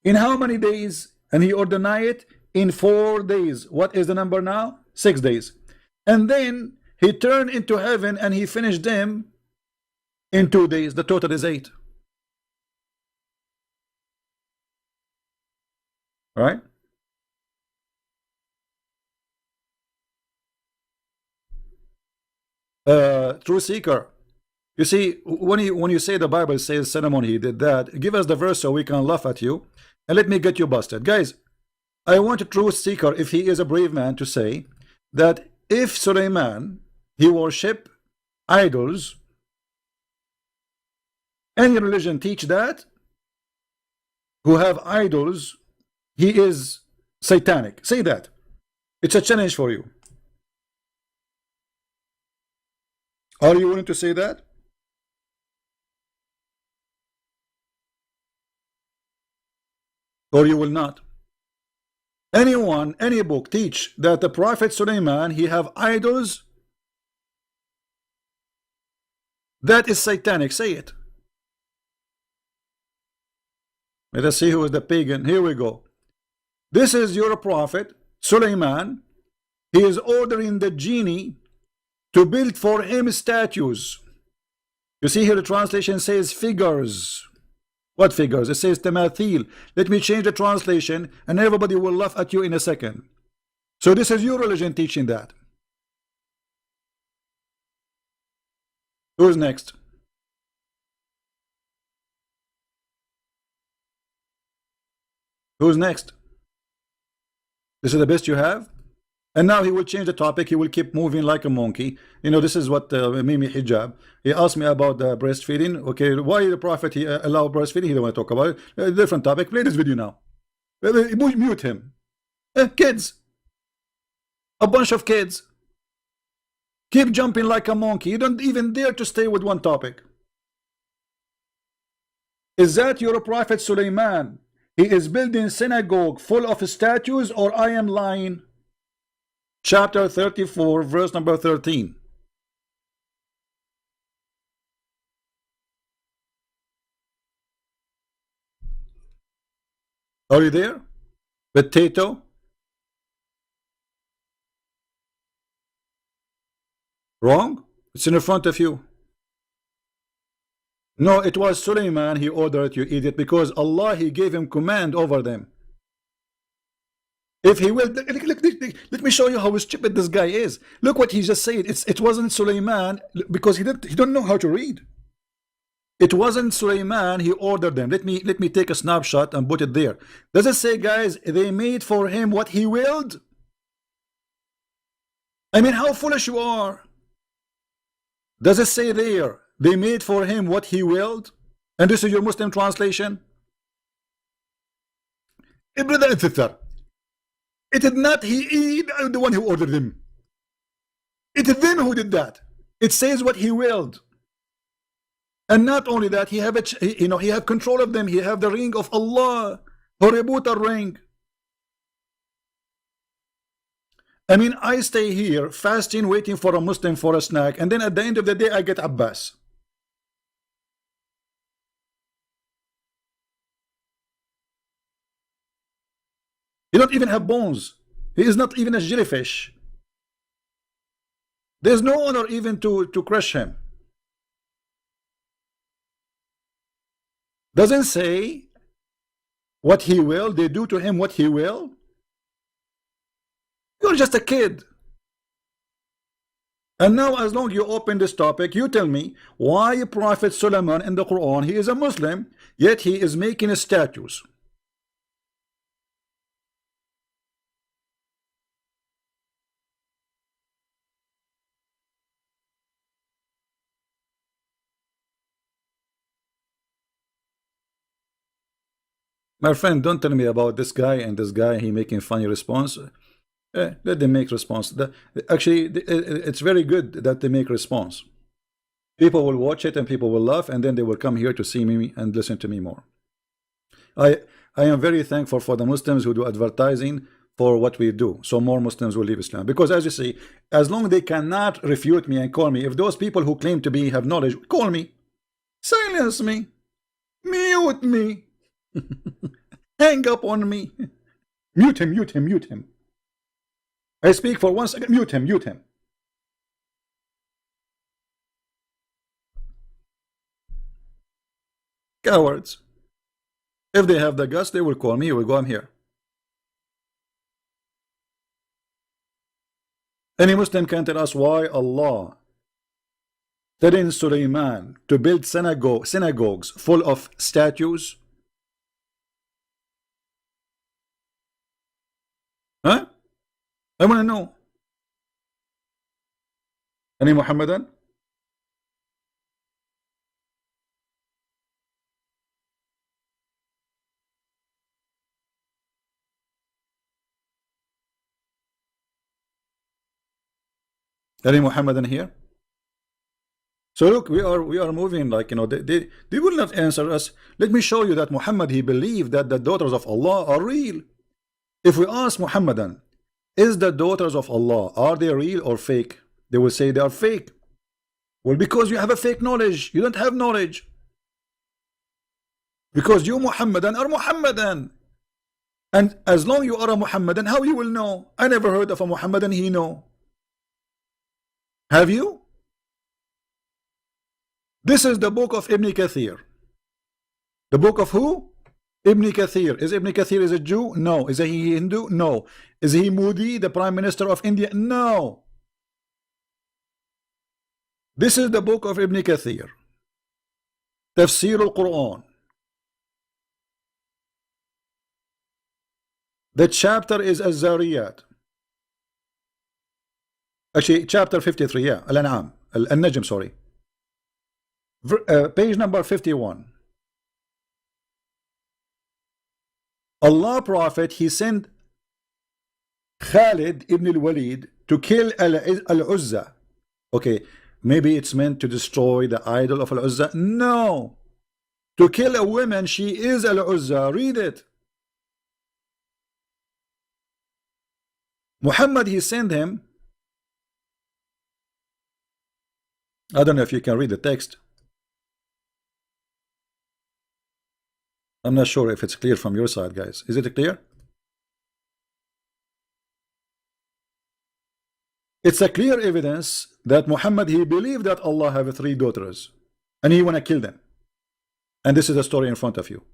In how many days? And He ordained it in 4 days. What is the number now? 6 days. And then He turned into heaven and He finished them in 2 days. The total is 8. Right? True seeker. You see, when you say the Bible says Solomon he did that, give us the verse so we can laugh at you. And let me get you busted. Guys, I want a truth seeker, if he is a brave man, to say that if Suleiman, he worship idols, any religion teach that, who have idols, he is satanic. Say that. It's a challenge for you. Are you willing to say that? Or you will not? Anyone, any book teach that the Prophet Suleiman, he have idols? That is satanic. Say it. Let us see who is the pagan. Here we go. This is your prophet Suleiman. He is ordering the genie to build for him statues. You see here the translation says figures. What figures? It says tamathil. Let me change the translation and everybody will laugh at you in a second. So this is your religion teaching that. Who's next? Who's next? This is the best you have? And now he will change the topic. He will keep moving like a monkey. You know, this is what Mimi Hijab. He asked me about breastfeeding. Okay, why the Prophet he allow breastfeeding? He don't want to talk about it. Different topic. Play this video now. Mute him. Kids. A bunch of kids. Keep jumping like a monkey. You don't even dare to stay with one topic. Is that your prophet Suleiman? He is building synagogue full of statues, or I am lying? Chapter 34, verse number 13. Are you there? Potato? Wrong? It's in front of you. No, it was Suleiman. He ordered, you idiot, because Allah, he gave him command over them. If he will, let me show you how stupid this guy is. Look what he just said. It wasn't Suleiman, because he don't know how to read. It wasn't Suleiman. He ordered them. Let me take a snapshot and put it there. Does it say, guys, they made for him what he willed? I mean, how foolish you are. Does it say there, they made for him what he willed? And this is your Muslim translation? Brother and sister, it is not he the one who ordered him. It is them who did that. It says what he willed. And not only that, he have he have control of them. He have the ring of Allah. Horributa ring. I mean, I stay here fasting, waiting for a Muslim for a snack, and then at the end of the day, I get Abbas. He don't even have bones. He is not even a jellyfish. There's no honor even to crush him. Doesn't say what he will. They do to him what he will. You're just a kid. And now, as long as you open this topic, you tell me why Prophet Solomon in the Quran, he is a Muslim, yet he is making statues. My friend, don't tell me about this guy and this guy, he making funny response. Let them make response. Actually, it's very good that they make response. People will watch it and people will laugh, and then they will come here to see me and listen to me more. I am very thankful for the Muslims who do advertising for what we do, so more Muslims will leave Islam. Because as you see, as long as they cannot refute me and call me, if those people who claim to be have knowledge, call me, silence me, mute me, hang up on me, mute him, mute him, mute him. I speak for 1 second, mute him, mute him. Cowards. If they have the guts, they will call me, we will go, I'm here. Any Muslim can tell us why Allah telling Suleiman to build synagogues full of statues? Huh? I want to know. Any Muhammadan? Any Muhammadan here? So look, we are moving like, you know, they will not answer us. Let me show you that Muhammad, he believed that the daughters of Allah are real. If we ask Muhammadan, is the daughters of Allah, are they real or fake? They will say they are fake. Well, because you have a fake knowledge. You don't have knowledge. Because you Muhammadan are Muhammadan. And as long you are a Muhammadan, how you will know? I never heard of a Muhammadan he know. Have you? This is the book of Ibn Kathir. The book of who? Ibn Kathir. Is Ibn Kathir is a Jew? No. Is he Hindu? No. Is he Modi, the Prime Minister of India? No. This is the book of Ibn Kathir. Tafsir al-Quran. The chapter is Az-Zariyat. Actually, chapter 53, yeah. Al-An'am. Al-Najm, sorry. Page number 51. Allah Prophet, he sent Khalid ibn al-Walid to kill Al-Uzza. Okay, maybe it's meant to destroy the idol of Al-Uzza. No. to kill a woman, she is Al-Uzza. Read it. Muhammad, he sent him. I don't know if you can read the text. I'm not sure if it's clear from your side, guys. Is it clear? It's a clear evidence that Muhammad, he believed that Allah have 3 daughters and he want to kill them. And this is the story in front of you.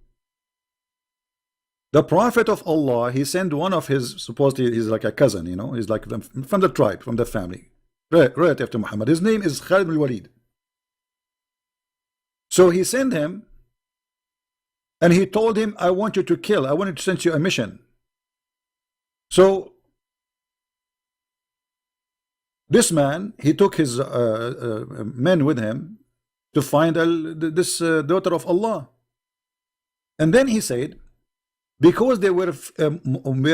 The Prophet of Allah, he sent one of his, supposedly he's like a cousin, you know, he's like from the tribe, from the family, relative to Muhammad. His name is Khalid bin Walid. So he sent him and he told him, I want you to kill, I want to send you a mission. So this man, he took his men with him to find this daughter of Allah. And then he said, because they were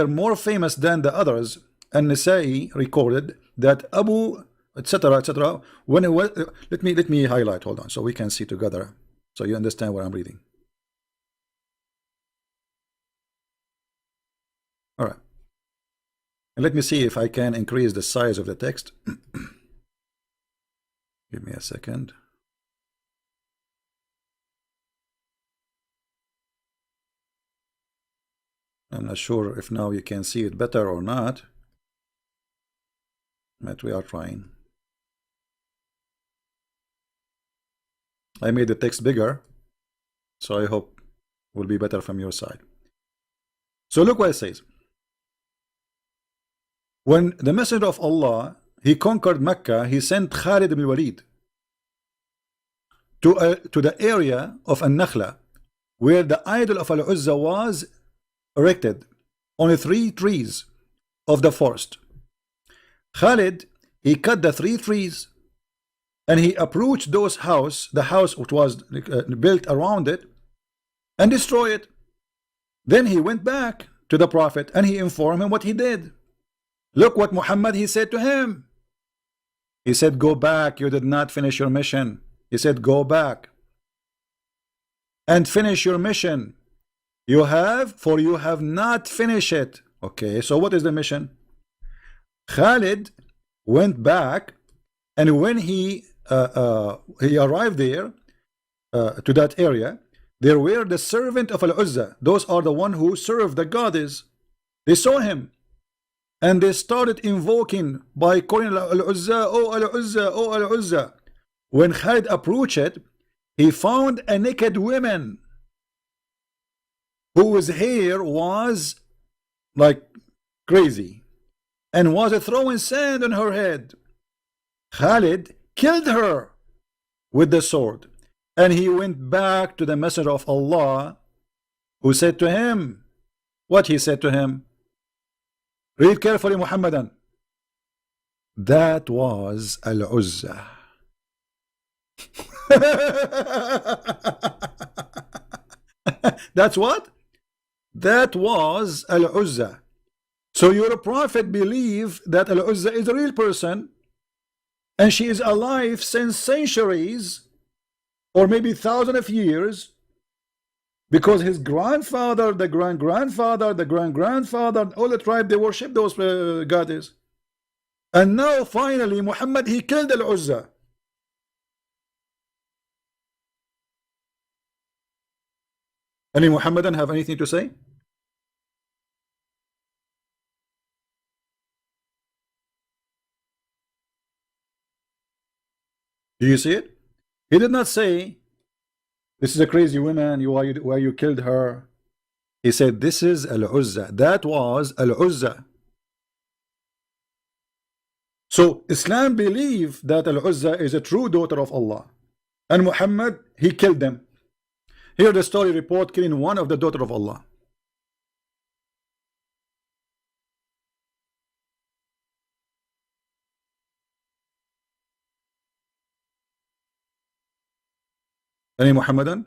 more famous than the others, and Nasai recorded that Abu, etc., when it was, let me highlight, hold on, so we can see together, so you understand what I'm reading. All right. And let me see if I can increase the size of the text. Give me a second. I'm not sure if now you can see it better or not, but we are trying. I made the text bigger, so I hope it will be better from your side. So look what it says. When the Messenger of Allah, he conquered Mecca, he sent Khalid ibn Walid to the area of An-Nakhla, where the idol of Al-Uzza was erected on 3 trees of the forest. Khalid, he cut the 3 trees and he approached those the house which was built around it, and destroyed it. Then he went back to the Prophet and he informed him what he did. Look what Muhammad, he said to him. He said, go back, you did not finish your mission. He said, go back and finish your mission. You have not finished it. Okay, so what is the mission? Khalid went back, and when he arrived there to that area, there were the servant of Al-Uzza. Those are the one who serve the goddess. They saw him, and they started invoking by calling Al-Uzza, oh Al-Uzza, oh Al-Uzza. When Khalid approached it, he found a naked woman whose hair was like crazy and was throwing sand on her head. Khalid killed her with the sword, and he went back to the Messenger of Allah, who said to him, what he said to him? Read carefully, Muhammadan. That was Al-Uzza. That's what? That was Al-Uzza. So your prophet believed that Al-Uzza is a real person, and she is alive since centuries, or maybe thousands of years, because his grandfather, the grandfather, the grandfather, all the tribe, they worship those goddesses. And now finally Muhammad, he killed Al-Uzza. Any Muhammadan have anything to say? Do you see it? He did not say, this is a crazy woman, why you killed her. He said, this is Al-Uzza. That was Al-Uzza. So Islam believed that Al-Uzza is a true daughter of Allah, and Muhammad, he killed them. Here the story report killing one of the daughter of Allah. Any Muhammadan?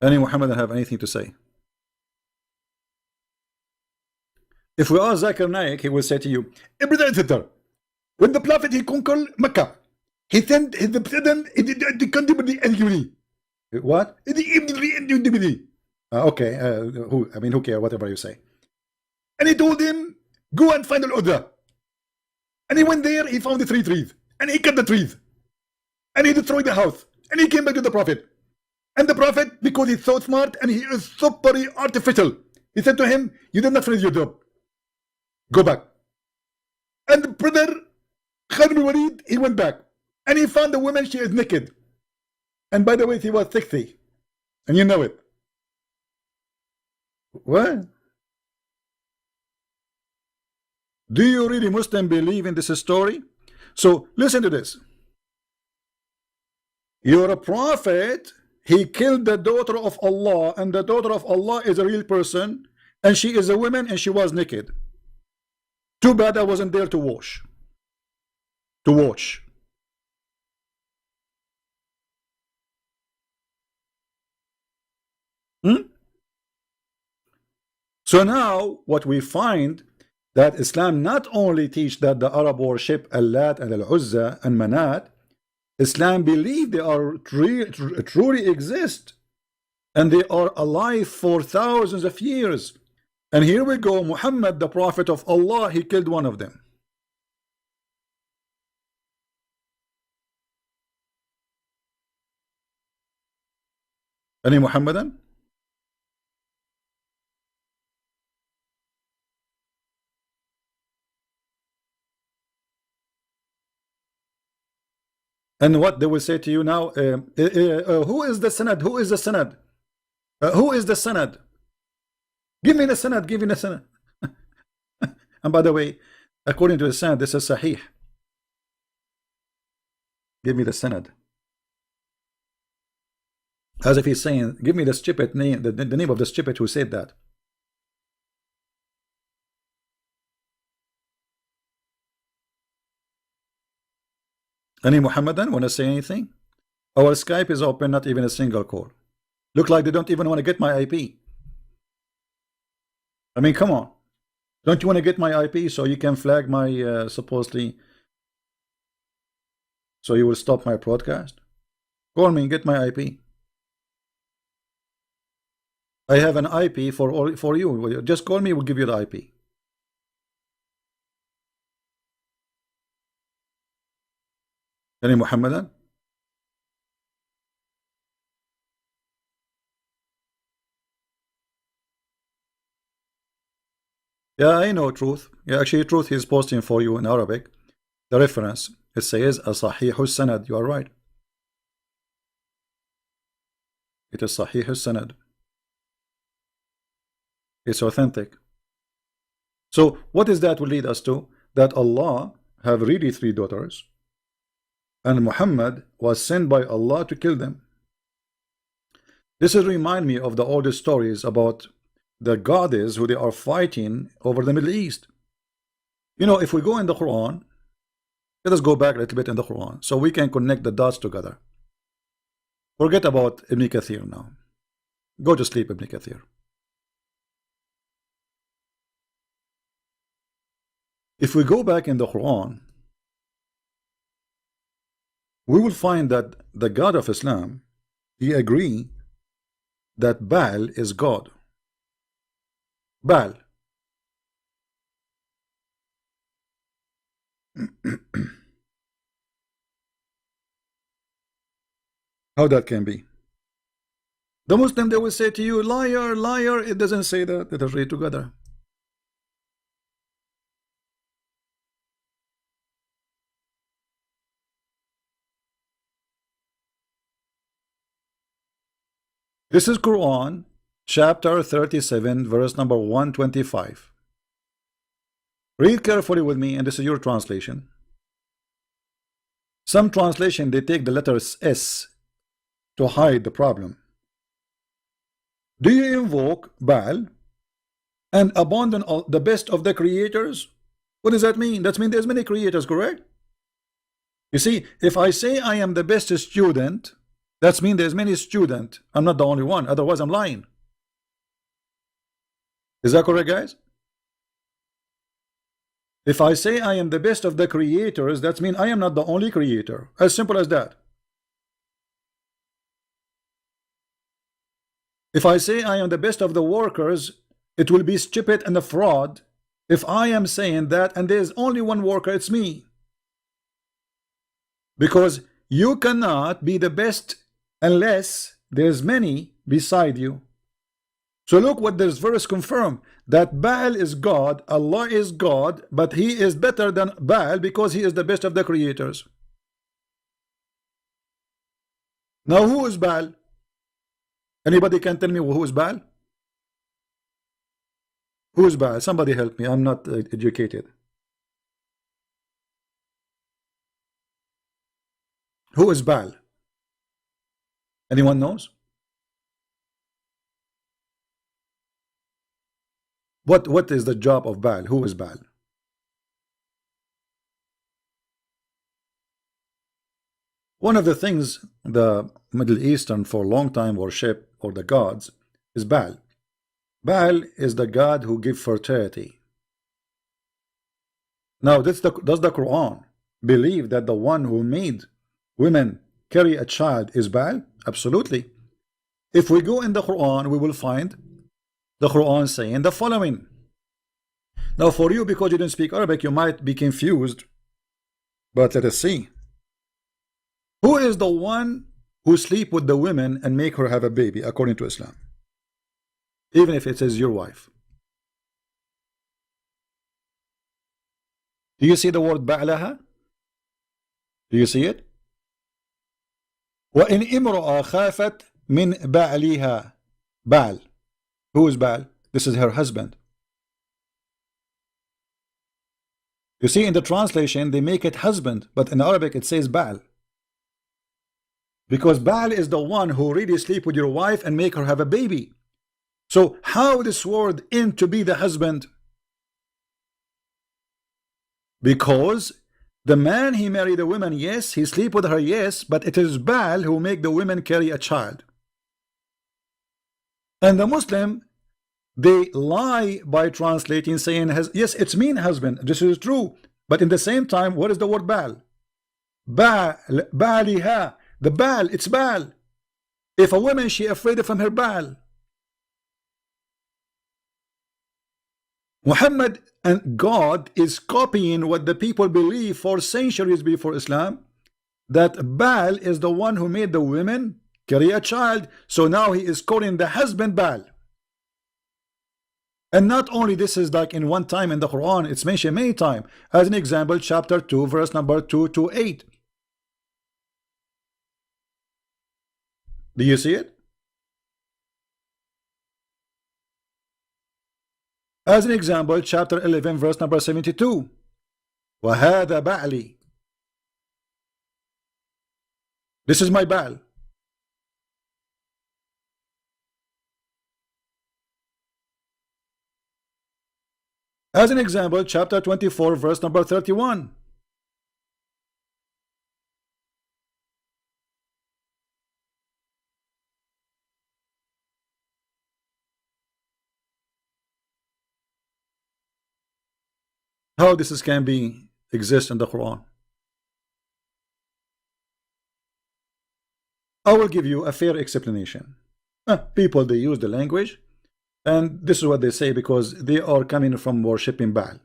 Any Muhammadan have anything to say? If we ask Zakir Naik, he will say to you, when the Prophet he conquered Mecca, He sent the president the country. What? Okay, who care, whatever you say. And he told him, go and find al-Udra. And he went there, he found the 3 trees. And he cut the trees. And he destroyed the house. And he came back to the Prophet. And the Prophet, because he's so smart and he is so very artificial, he said to him, you did not finish your job. Go back. And the brother, Khalid bin Walid, he went back. And he found the woman, she is naked. And by the way, she was 60. And you know it. What? Do you really Muslim believe in this story? So listen to this. Your prophet, he killed the daughter of Allah, and the daughter of Allah is a real person, and she is a woman, and she was naked. Too bad I wasn't there to watch. So now what we find, that Islam not only teach that the Arab worship Allat and Al-Uzza and Manat, Islam believe they are truly exist, and they are alive for thousands of years. And here we go, Muhammad, the prophet of Allah, he killed one of them. Any Muhammadan? And what they will say to you now, who is the Sanad? Who is the Sanad? Who is the Sanad? Give me the Sanad, give me the Sanad. And by the way, according to the Sanad, this is Sahih. Give me the Sanad. As if he's saying, give me the stupid name, the name of the stupid who said that. Any Muhammadan want to say anything? Our Skype is open, not even a single call. Look like they don't even want to get my IP. I mean, come on. Don't you want to get my IP so you can flag my supposedly, so you will stop my broadcast? Call me and get my IP. I have an IP for you. Just call me, we'll give you the IP. Any Muhammadan? Yeah, I know Truth. Yeah, actually, Truth is posting for you in Arabic. The reference, it says Sahih Sanad. You are right. It is Sahih Sanad. It's authentic. So what is that will lead us to? That Allah have really 3 daughters, and Muhammad was sent by Allah to kill them. This is remind me of the oldest stories about the goddess who they are fighting over the Middle East. You know, if we go in the Quran, let us go back a little bit in the Quran so we can connect the dots together. Forget about Ibn Kathir now. Go to sleep, Ibn Kathir. If we go back in the Quran, we will find that the God of Islam, he agree that Baal is God. Baal. How that can be? The Muslim, they will say to you, liar, liar. It doesn't say that. Let us read together. This is Quran, chapter 37, verse number 125. Read carefully with me, and this is your translation. Some translation, they take the letter S to hide the problem. Do you invoke Baal and abandon the best of the creators? What does that mean? That means there's many creators, correct? You see, if I say I am the best student, that means there's many students. I'm not the only one. Otherwise, I'm lying. Is that correct, guys? If I say I am the best of the creators, that means I am not the only creator. As simple as that. If I say I am the best of the workers, it will be stupid and a fraud if I am saying that and there's only one worker, it's me. Because you cannot be the best unless there's many beside you. So look what this verse confirm, that Baal is God, Allah is God, but he is better than Baal because he is the best of the creators. Now who is Baal? Anybody can tell me who is Baal? Who is Baal? Somebody help me, I'm not educated. Who is Baal? Anyone knows? What is the job of Baal? Who is Baal? One of the things the Middle Eastern for a long time worship, or the gods, is Baal. Baal is the god who gives fertility. Now does the Quran believe that the one who made women carry a child is Baal? Absolutely. If we go in the Quran, we will find the Quran saying the following. Now for you, because you didn't speak Arabic, you might be confused, but let us see. Who is the one who sleep with the women and make her have a baby according to Islam? Even if it is your wife. Do you see the word ba'laha? Do you see it? وَإِنْ إِمْرُأَ خَافَتْ مِنْ بَعْلِهَا. Baal. Who is Baal? This is her husband. You see, in the translation they make it husband, but in Arabic it says Baal. Because Baal is the one who really sleep with your wife and make her have a baby. So how this word in to be the husband? Because the man, he married a woman, yes, he sleep with her, yes, but it is Baal who make the women carry a child. And the Muslim, they lie by translating, saying, yes, it's mean husband, this is true, but in the same time, what is the word Baal? Baaliha, the Baal, it's Baal. If a woman, she afraid from her Baal. Muhammad and God is copying what the people believe for centuries before Islam, that Baal is the one who made the women carry a child. So now he is calling the husband Baal. And not only this is like in one time in the Quran, it's mentioned many times. As an example, chapter 2, verse number 2 to 8. Do you see it? As an example, chapter 11, verse number 72. وَهَذَا بَعْلِي. This is my Baal. As an example, chapter 24, verse number 31. How this can be exist in the Quran? I will give you a fair explanation. People, they use the language, and this is what they say because they are coming from worshipping Baal.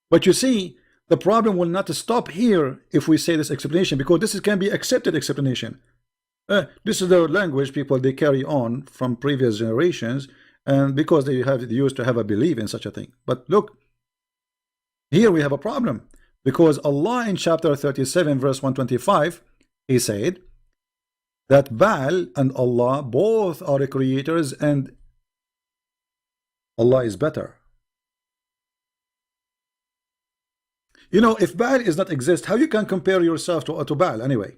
But you see, the problem will not stop here if we say this explanation, because this can be accepted explanation. This is the language people they carry on from previous generations, and because they used to have a belief in such a thing. But look, here we have a problem, because Allah in chapter 37 verse 125, he said that Baal and Allah both are creators and Allah is better. You know, if Baal is not exist, how you can compare yourself to Baal anyway?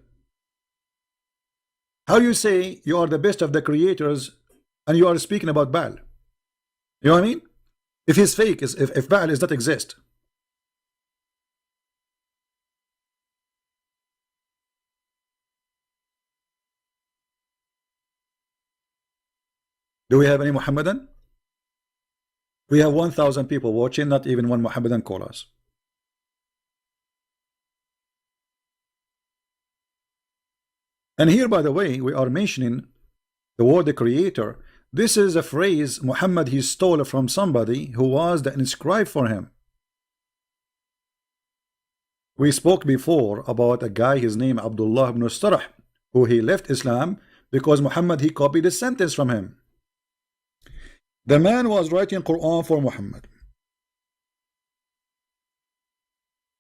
How you say you are the best of the creators and you are speaking about Baal? You know what I mean? If he's fake, if Baal is not exist. Do we have any Muhammadan? We have 1,000 people watching, not even one Mohammedan call us. And here, by the way, we are mentioning the word the creator. This is a phrase Muhammad he stole from somebody who was the inscribed for him. We spoke before about a guy, his name Abdullah ibn Starah, who he left Islam because Muhammad he copied a sentence from him. The man was writing Quran for Muhammad.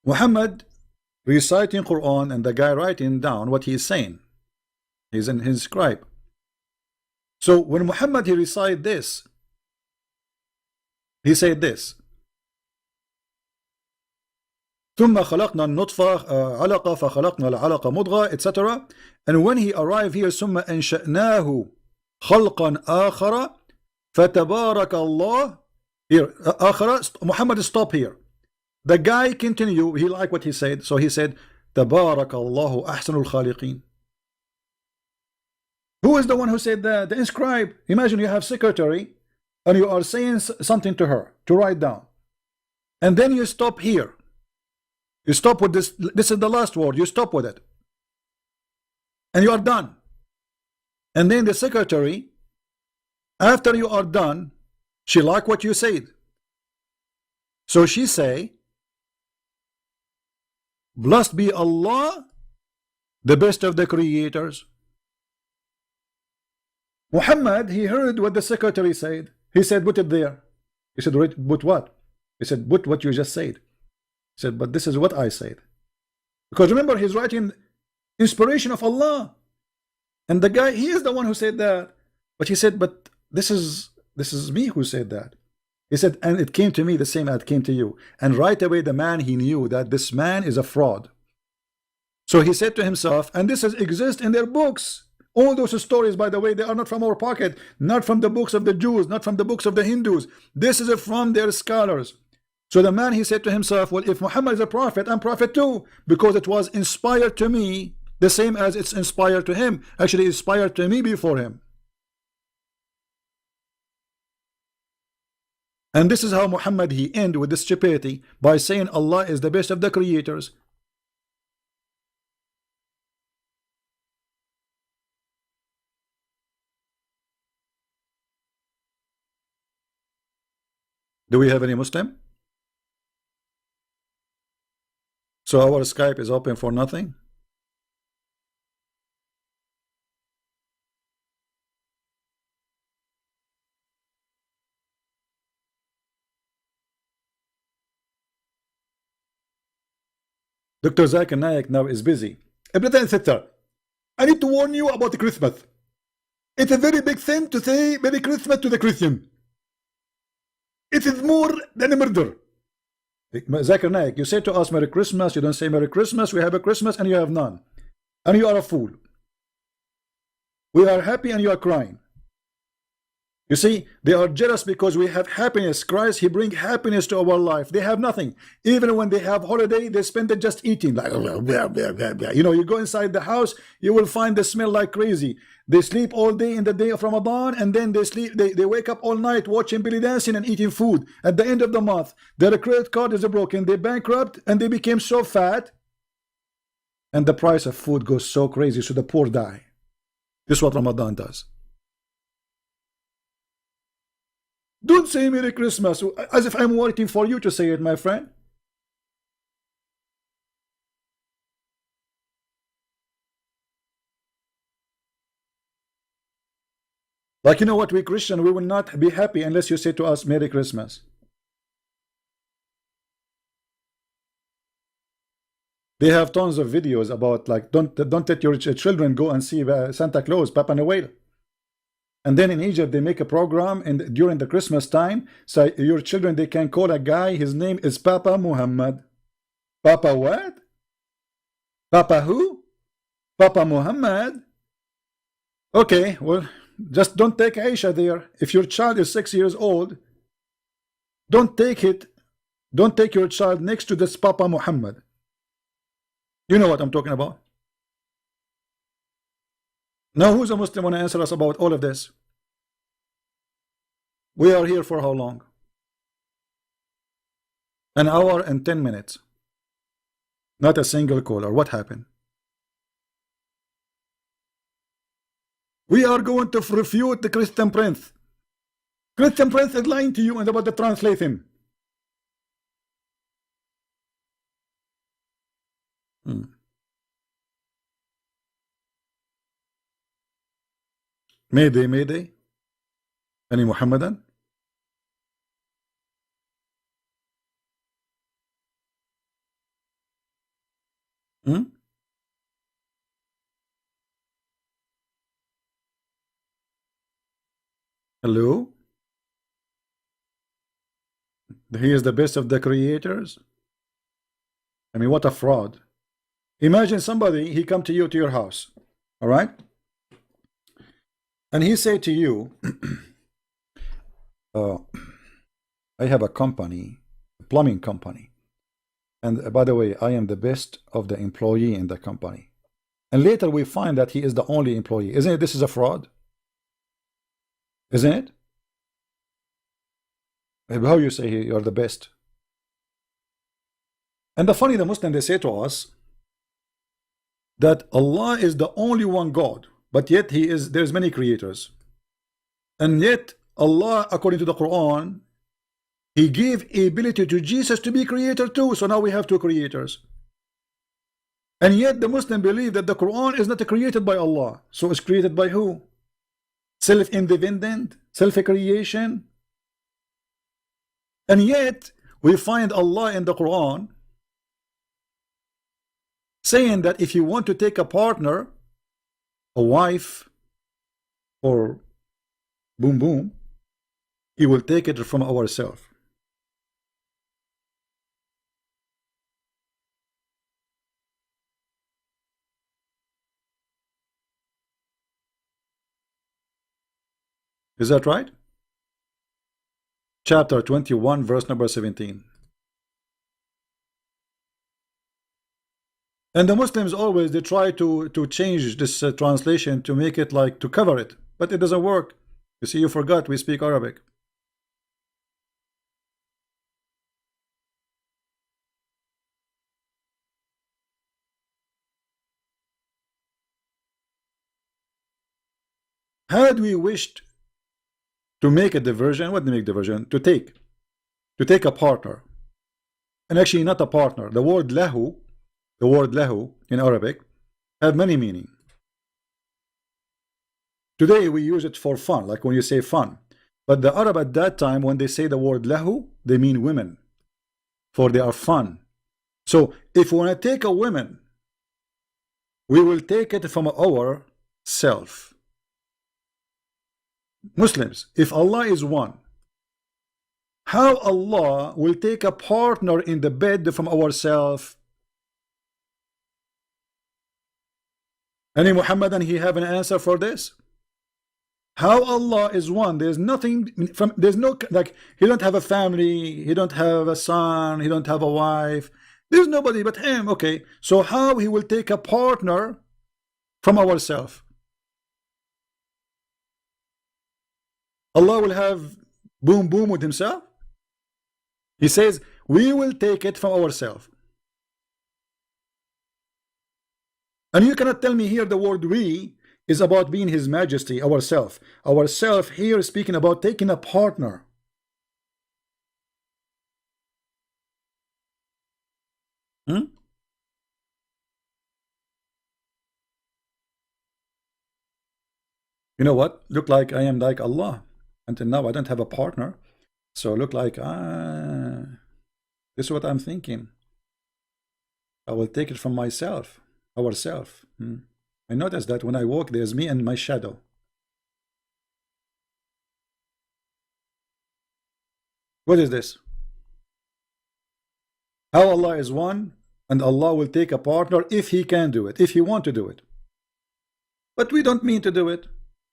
Muhammad reciting Quran and the guy writing down what he's saying. He's in his scribe. So when Muhammad he recited this, he said this: ثم خلقنا النطفة علقة فخلقنا العلقة مضغة, etc. And when he arrived here, ثم أنشأناه خلقا آخر فتبارك الله. Here, آخر, Muhammad stop here. The guy continue, he liked what he said, so he said تبارك الله أحسن الخالقين. Who is the one who said that? The inscribe. Imagine you have secretary and you are saying something to her to write down, and then you stop here. You stop with this. This is the last word. You stop with it, and you are done. And then the secretary, after you are done, she like what you said, so she say, "Blessed be Allah, the best of the creators." Muhammad, he heard what the secretary said. He said, put it there. He said, put what? He said, put what you just said. He said, but this is what I said. Because remember, he's writing inspiration of Allah. And the guy, he is the one who said that. But he said, but this is me who said that. He said, and it came to me the same as it came to you. And right away, the man, he knew that this man is a fraud. So he said to himself, and this exists in their books. All those stories, by the way, they are not from our pocket, not from the books of the Jews, not from the books of the Hindus. This is from their scholars. So the man, he said to himself, well, if Muhammad is a prophet, I'm prophet too, because it was inspired to me the same as it's inspired to him. Actually, inspired to me before him. And this is how Muhammad he end with this stupidity by saying Allah is the best of the creators. Do we have any Muslim? So our Skype is open for nothing? Dr. Zakir Naik now is busy. Brother and sister, I need to warn you about Christmas. It's a very big thing to say Merry Christmas to the Christian. It is more than a murder. Zakir Naik, you say to us Merry Christmas, you don't say Merry Christmas, we have a Christmas and you have none. And you are a fool. We are happy and you are crying. You see, they are jealous because we have happiness. Christ, he brings happiness to our life. They have nothing. Even when they have holiday, they spend it just eating. Like, blah, blah, blah, blah. You know, you go inside the house, you will find they smell like crazy. They sleep all day in the day of Ramadan, and then they wake up all night watching belly dancing and eating food. At the end of the month, their credit card is broken, they bankrupt, and they became so fat. And the price of food goes so crazy, so the poor die. This is what Ramadan does. Don't say Merry Christmas as if I'm waiting for you to say it, my friend. Like, you know what, we Christian, we will not be happy unless you say to us Merry Christmas. They have tons of videos about, like, don't let your children go and see Santa Claus, Papa Noel. And then in Egypt, they make a program during the Christmas time. So your children, they can call a guy, his name is Papa Muhammad. Papa what? Papa who? Papa Muhammad. Okay, well, just don't take Aisha there. If your child is 6 years old, don't take your child next to this Papa Muhammad. You know what I'm talking about. Now, who's a Muslim want to answer us about all of this? We are here for how long? An hour and 10 minutes. Not a single caller. What happened? We are going to refute the Christian Prince. Christian Prince is lying to you and about to translate him. Mayday, Mayday. Any Muhammadan? Hello? He is the best of the creators? I mean, what a fraud. Imagine somebody, he come to you to your house, all right? And he say to you, I have a company, a plumbing company. And by the way, I am the best of the employee in the company. And later we find that he is the only employee. Isn't it? This is a fraud. Isn't it? How you say you're the best? And the Muslim, they say to us that Allah is the only one God, but yet there's many creators. And yet Allah, according to the Quran, He gave ability to Jesus to be creator too. So now we have two creators. And yet the Muslim believe that the Quran is not created by Allah. So it's created by who? Self-independent, self-creation. And yet we find Allah in the Quran saying that if you want to take a partner, a wife, or boom boom, He will take it from ourselves. Is that right? Chapter 21, verse number 17. And the Muslims always, they try to change this translation to make it like, to cover it. But it doesn't work. You see, you forgot we speak Arabic. Had we wished to make a diversion, what do you make diversion? To take a partner. And actually not a partner. The word lahu in Arabic have many meaning. Today we use it for fun, like when you say fun. But the Arab at that time, when they say the word lahu, they mean women, for they are fun. So if we want to take a woman, we will take it from our self. Muslims, if Allah is one, how Allah will take a partner in the bed from ourselves? Any Muhammadan, he have an answer for this? How Allah is one? There's nothing from, there's no, like, he don't have a family, he don't have a son, he don't have a wife, there's nobody but him. Okay, so how he will take a partner from ourselves? Allah will have boom boom with himself? He says we will take it from ourselves. And you cannot tell me here the word we is about being His Majesty, ourself. Ourself here is speaking about taking a partner. You know what? Look like I am like Allah. Until now I don't have a partner. So look like this is what I'm thinking. I will take it from myself, ourself. I notice that when I walk, there's me and my shadow. What is this? How Allah is one, and Allah will take a partner if He can do it, if He want to do it. But we don't mean to do it.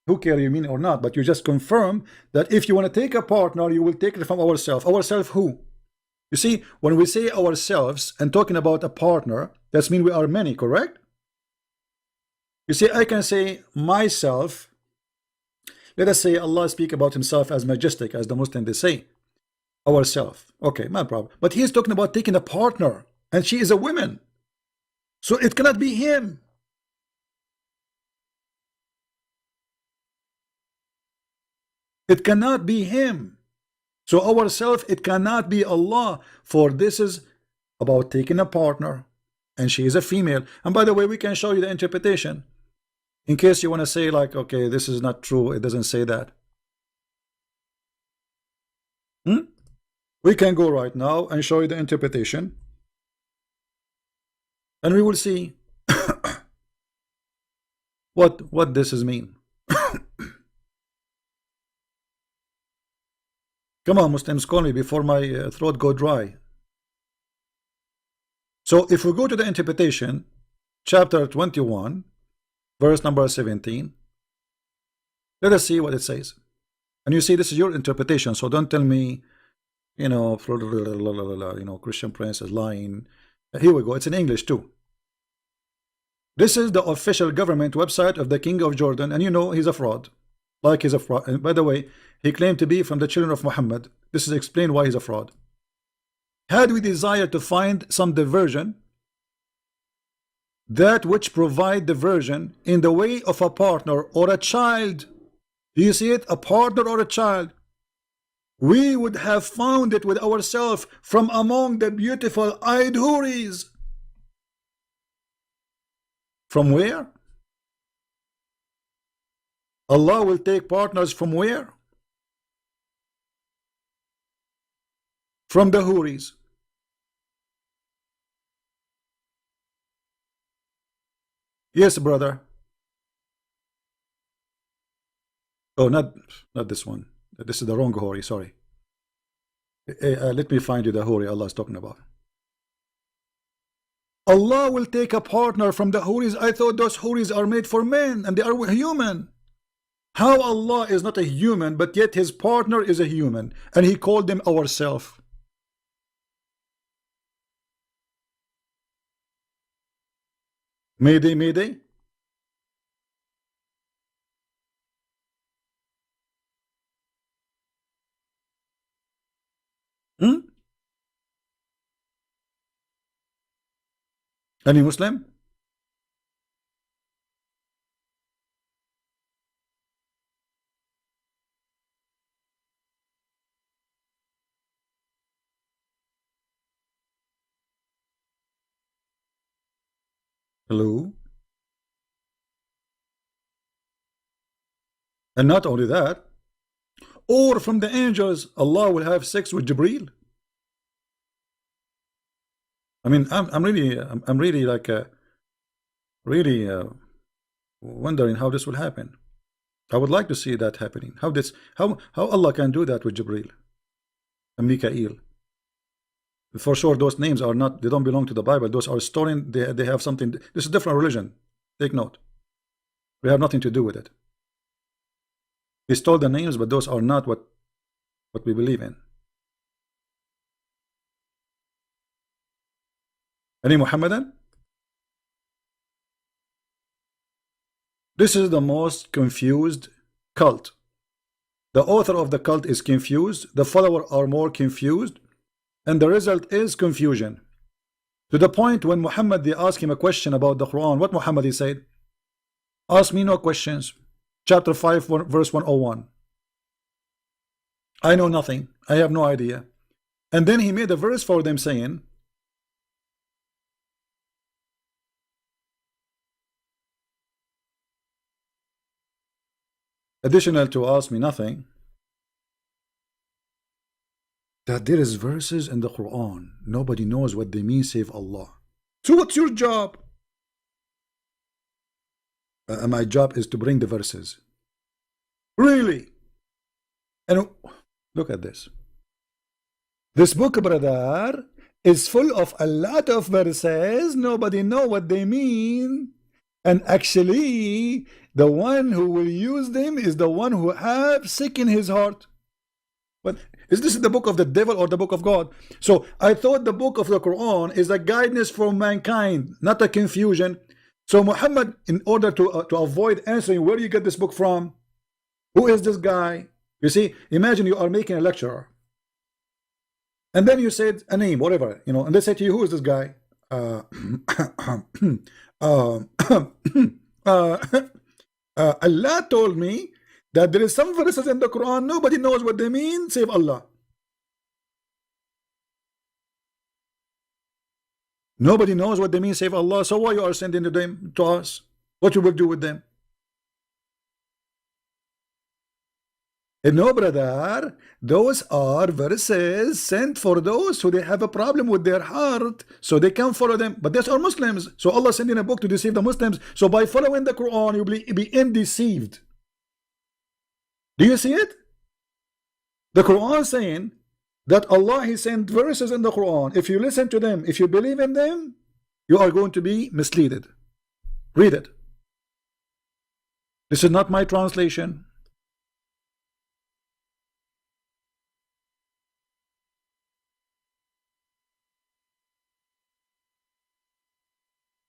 Who care you mean or not? But you just confirm that if you want to take a partner, you will take it from ourselves. Ourselves who? You see, when we say ourselves and talking about a partner, that means we are many, correct? You see, I can say myself. Let us say Allah speak about Himself as majestic, as the Muslims they say. Ourself. Okay, no problem. But he's talking about taking a partner, and she is a woman. So it cannot be him. It cannot be him. So ourself, it cannot be Allah. For this is about taking a partner, and she is a female. And by the way, we can show you the interpretation in case you want to say like, okay, this is not true. It doesn't say that. We can go right now and show you the interpretation, and we will see what this is mean. Come on, Muslims, call me before my throat go dry. So if we go to the interpretation, chapter 21, verse number 17, let us see what it says. And you see, this is your interpretation, so don't tell me, you know, Christian Prince is lying. Here we go. It's in English too. This is the official government website of the King of Jordan, and you know he's a fraud. Like he's a fraud. And by the way, he claimed to be from the children of Muhammad. This is explained why he's a fraud. Had we desire to find some diversion, that which provide diversion in the way of a partner or a child, do you see it? A partner or a child, we would have found it with ourselves from among the beautiful eyed houris. From where? Allah will take partners from where? From the houris. Yes, brother. Oh, not this one. This is the wrong houri, sorry. Let me find you the houri Allah is talking about. Allah will take a partner from the houris. I thought those houris are made for men and they are human. How Allah is not a human, but yet his partner is a human, and he called them ourself. Mayday, mayday. Any Muslim? Hello? And not only that, or from the angels, Allah will have sex with Jibreel. I mean, I'm really like wondering how this will happen. I would like to see that happening. How Allah can do that with Jibreel and Mikael. For sure, those names are not, they don't belong to the Bible. Those are stolen. They have something. This is a different religion. Take note. We have nothing to do with it. He stole the names, but those are not what we believe in. Any Muhammadan? This is the most confused cult. The author of the cult is confused. The followers are more confused. And the result is confusion. To the point when Muhammad, they asked him a question about the Quran. What Muhammad he said? Ask me no questions. Chapter 5, verse 101. I know nothing. I have no idea. And then he made a verse for them saying, additional to ask me nothing, that there is verses in the Quran. Nobody knows what they mean save Allah. So what's your job? My job is to bring the verses. Really? And look at this. This book, brother, is full of a lot of verses. Nobody know what they mean. And actually, the one who will use them is the one who have sick in his heart. But is this the book of the devil or the book of God? So I thought the book of the Quran is a guidance for mankind, not a confusion. So Muhammad, in order to avoid answering where you get this book from, who is this guy? You see, imagine you are making a lecture, And then you said a name, whatever, you know, and they say to you, who is this guy? Uh, uh, uh, Allah told me that there is some verses in the Quran, nobody knows what they mean, save Allah. Nobody knows what they mean, save Allah. So why you are sending them to us? What you will do with them? No, brother, those are verses sent for those who they have a problem with their heart, so they can follow them. But these are Muslims, so Allah sending a book to deceive the Muslims. So by following the Quran, you will be undeceived. Do you see it? The Quran saying that Allah He sent verses in the Quran. If you listen to them, if you believe in them, you are going to be misled. Read it. This is not my translation.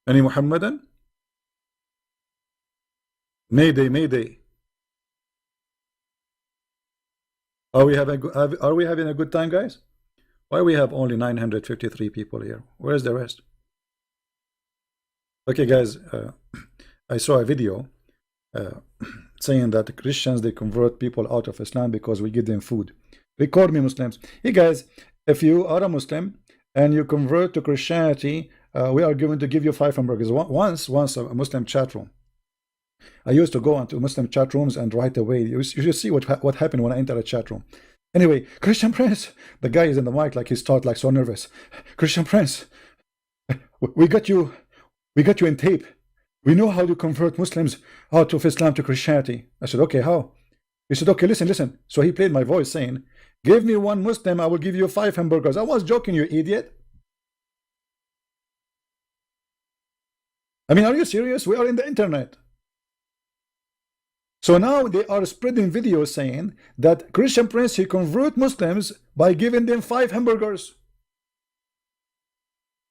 Any Muhammadan? Mayday, Mayday. Are we having a good time, guys? Why we have only 953 people here? Where's the rest? Okay, guys, I saw a video saying that the Christians, they convert people out of Islam because we give them food. Record me, Muslims. Hey, guys, if you are a Muslim and you convert to Christianity, we are going to give you 5 hamburgers. Once a Muslim chat room. I used to go into Muslim chat rooms and right away, you should see what happened when I enter a chat room. Anyway, Christian Prince, the guy is in the mic like he started like so nervous. Christian Prince, we got you in tape. We know how to convert Muslims out of Islam to Christianity. I said, okay, how? He said, okay, listen. So he played my voice saying, give me one Muslim, I will give you 5 hamburgers. I was joking, you idiot. I mean, are you serious? We are in the internet. So now they are spreading videos saying that Christian Prince, he convert Muslims by giving them 5 hamburgers.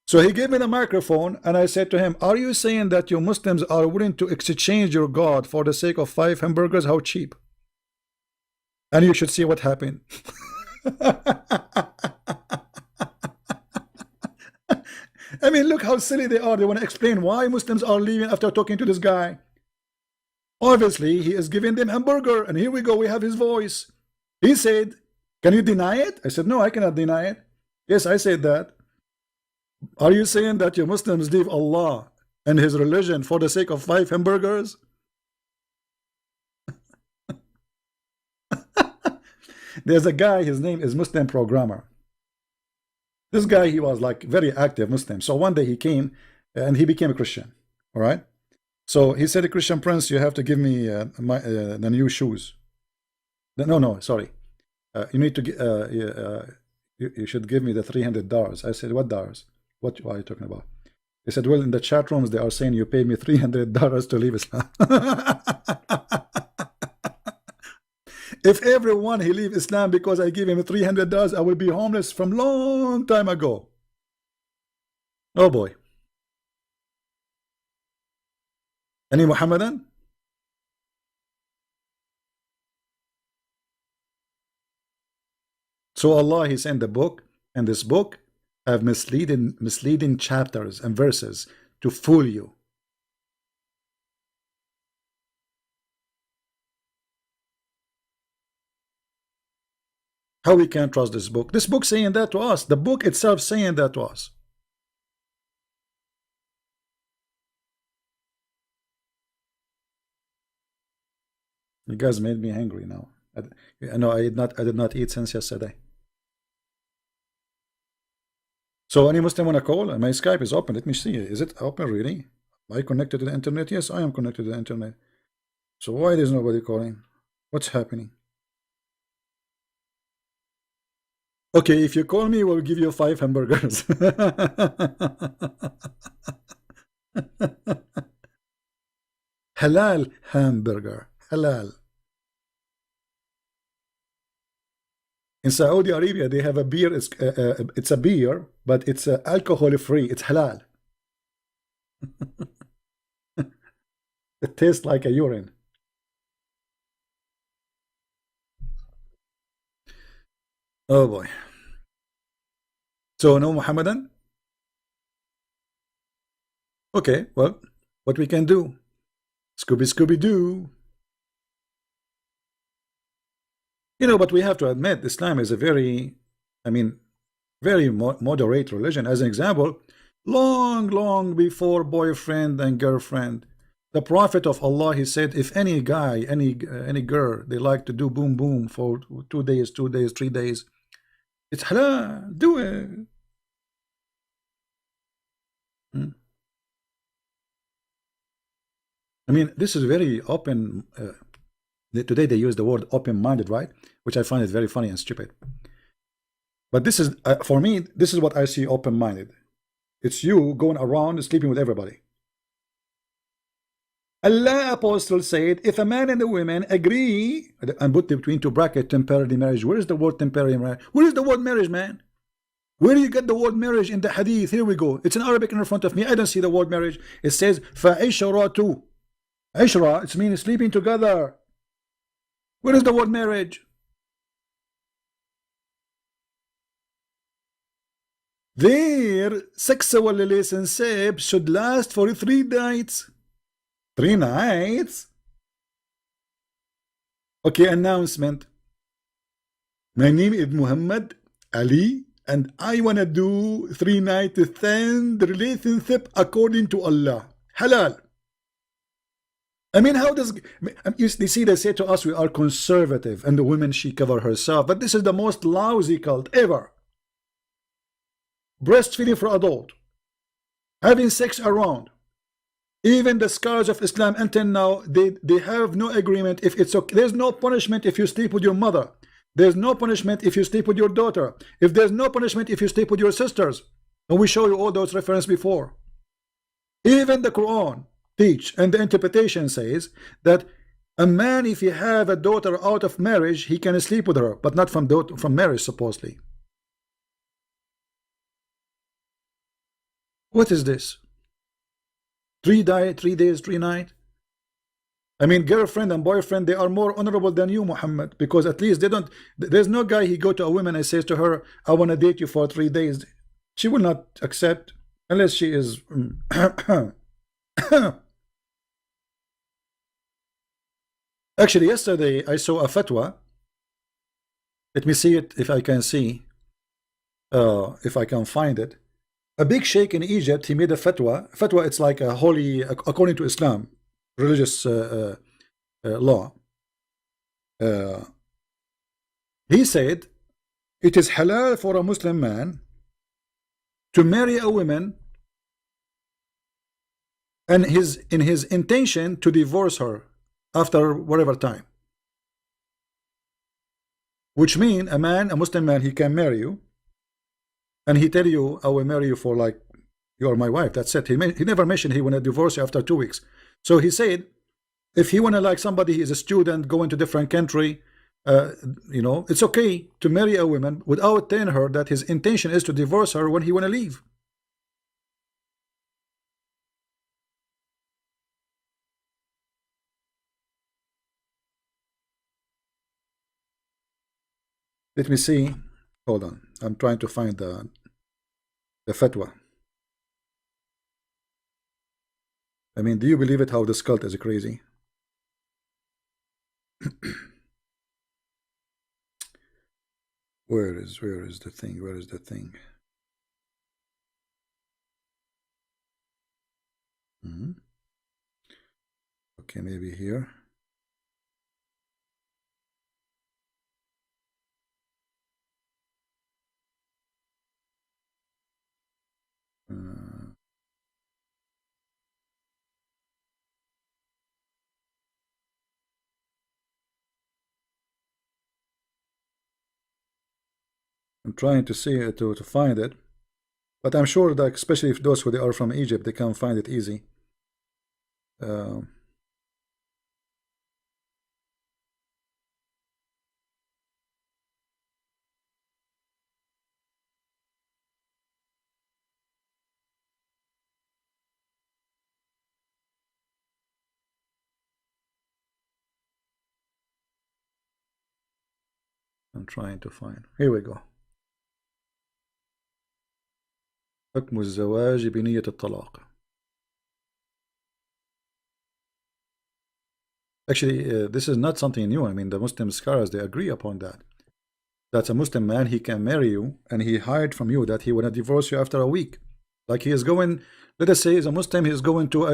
So he gave me the microphone and I said to him, are you saying that you Muslims are willing to exchange your God for the sake of 5 hamburgers? How cheap? And you should see what happened. I mean, look how silly they are. They want to explain why Muslims are leaving after talking to this guy. Obviously, he is giving them hamburger, and here we go, we have his voice. He said, can you deny it? I said, no, I cannot deny it. Yes, I said that. Are you saying that you Muslims leave Allah and his religion for the sake of 5 hamburgers? There's a guy, his name is Muslim Programmer. This guy, he was like very active Muslim. So one day he came and he became a Christian. All right. So he said, Christian Prince, you have to give me the new shoes. No, sorry. You need to you should give me the $300. I said, what dollars? What are you talking about? He said, well, in the chat rooms, they are saying you paid me $300 to leave Islam. If everyone he leave Islam because I give him $300, I will be homeless from long time ago. Oh boy. Any Muhammadan? So Allah, he sent the book, and this book have misleading chapters and verses to fool you. How we can't trust this book? This book saying that to us. The book itself saying that to us. You guys made me angry now. No, I did not eat since yesterday. So any Muslim want to call? My Skype is open. Let me see. Is it open really? Am I connected to the internet? Yes, I am connected to the internet. So why there's nobody calling? What's happening? Okay, if you call me, we'll give you 5 hamburgers. Halal hamburger. Halal. In Saudi Arabia, they have a beer. It's a beer, but it's alcohol free. It's halal. It tastes like a urine. Oh boy. So no Muhammadan? Okay, well, what we can do? Scooby Scooby Doo. You know, but we have to admit Islam is a very, I mean, very moderate religion. As an example, long before boyfriend and girlfriend, the Prophet of Allah, he said, if any guy, any girl, they like to do boom boom for 2 days, 2 days, 3 days, it's halal, do it. Hmm. I mean, this is very open. Today they use the word open-minded, right? Which I find it very funny and stupid. But this is, for me, this is what I see open-minded. It's you going around sleeping with everybody. Allah apostle said, if a man and a woman agree, and put between two brackets temporary marriage. Where is the word temporary marriage? Where is the word marriage, man? Where do you get the word marriage in the hadith? Here we go. It's in Arabic in front of me. I don't see the word marriage. It says فَعِشْرَةُ. Ishra, it's meaning sleeping together. Where is the word marriage? Their sexual relationship should last for 3 nights. 3 nights? Okay, announcement. My name is Muhammad Ali, and I wanna do 3 nights stand relationship according to Allah. Halal. I mean, how does you see? They say to us we are conservative, and the woman she cover herself, but this is the most lousy cult ever. Breastfeeding for adult, having sex around. Even the scholars of Islam until now, they have no agreement if it's okay. There's no punishment if you sleep with your mother. There's no punishment if you sleep with your daughter. If there's no punishment if you sleep with your sisters. And we show you all those references before. Even the Quran teach, and the interpretation says that a man, if he have a daughter out of marriage, he can sleep with her, but not from marriage, supposedly. What is this? 3 days, 3 nights. I mean, girlfriend and boyfriend, they are more honorable than you, Muhammad, because at least they don't. There's no guy he go to a woman and says to her, "I want to date you for 3 days." She will not accept unless she is. Actually, yesterday I saw a fatwa. Let me see it if I can see, if I can find it. A big sheikh in Egypt, he made a fatwa. Fatwa, it's like a holy, according to Islam, religious law. He said it is halal for a Muslim man to marry a woman and in his intention to divorce her after whatever time. Which means a Muslim man, he can marry you, and he tell you, I will marry you for like, you are my wife, that's it. He never mentioned he want to divorce you after 2 weeks. So he said, if he want to, like, somebody, he is a student, going to different country, you know, it's okay to marry a woman without telling her that his intention is to divorce her when he want to leave. Let me see. Hold on. I'm trying to find the fatwa. I mean, do you believe it how this cult is crazy? Where is the thing? Where is the thing? Okay, maybe here. I'm trying to see it to find it, but I'm sure that especially if those who they are from Egypt, they can find it easy. I'm trying to find. Here we go. حكم الزواج بنية الطلاق. Actually, this is not something new. I mean, the Muslim scholars, they agree upon that. That's a Muslim man, he can marry you, and he hide from you that he will not divorce you after a week. Like he is going, let us say, he's a Muslim, he is going to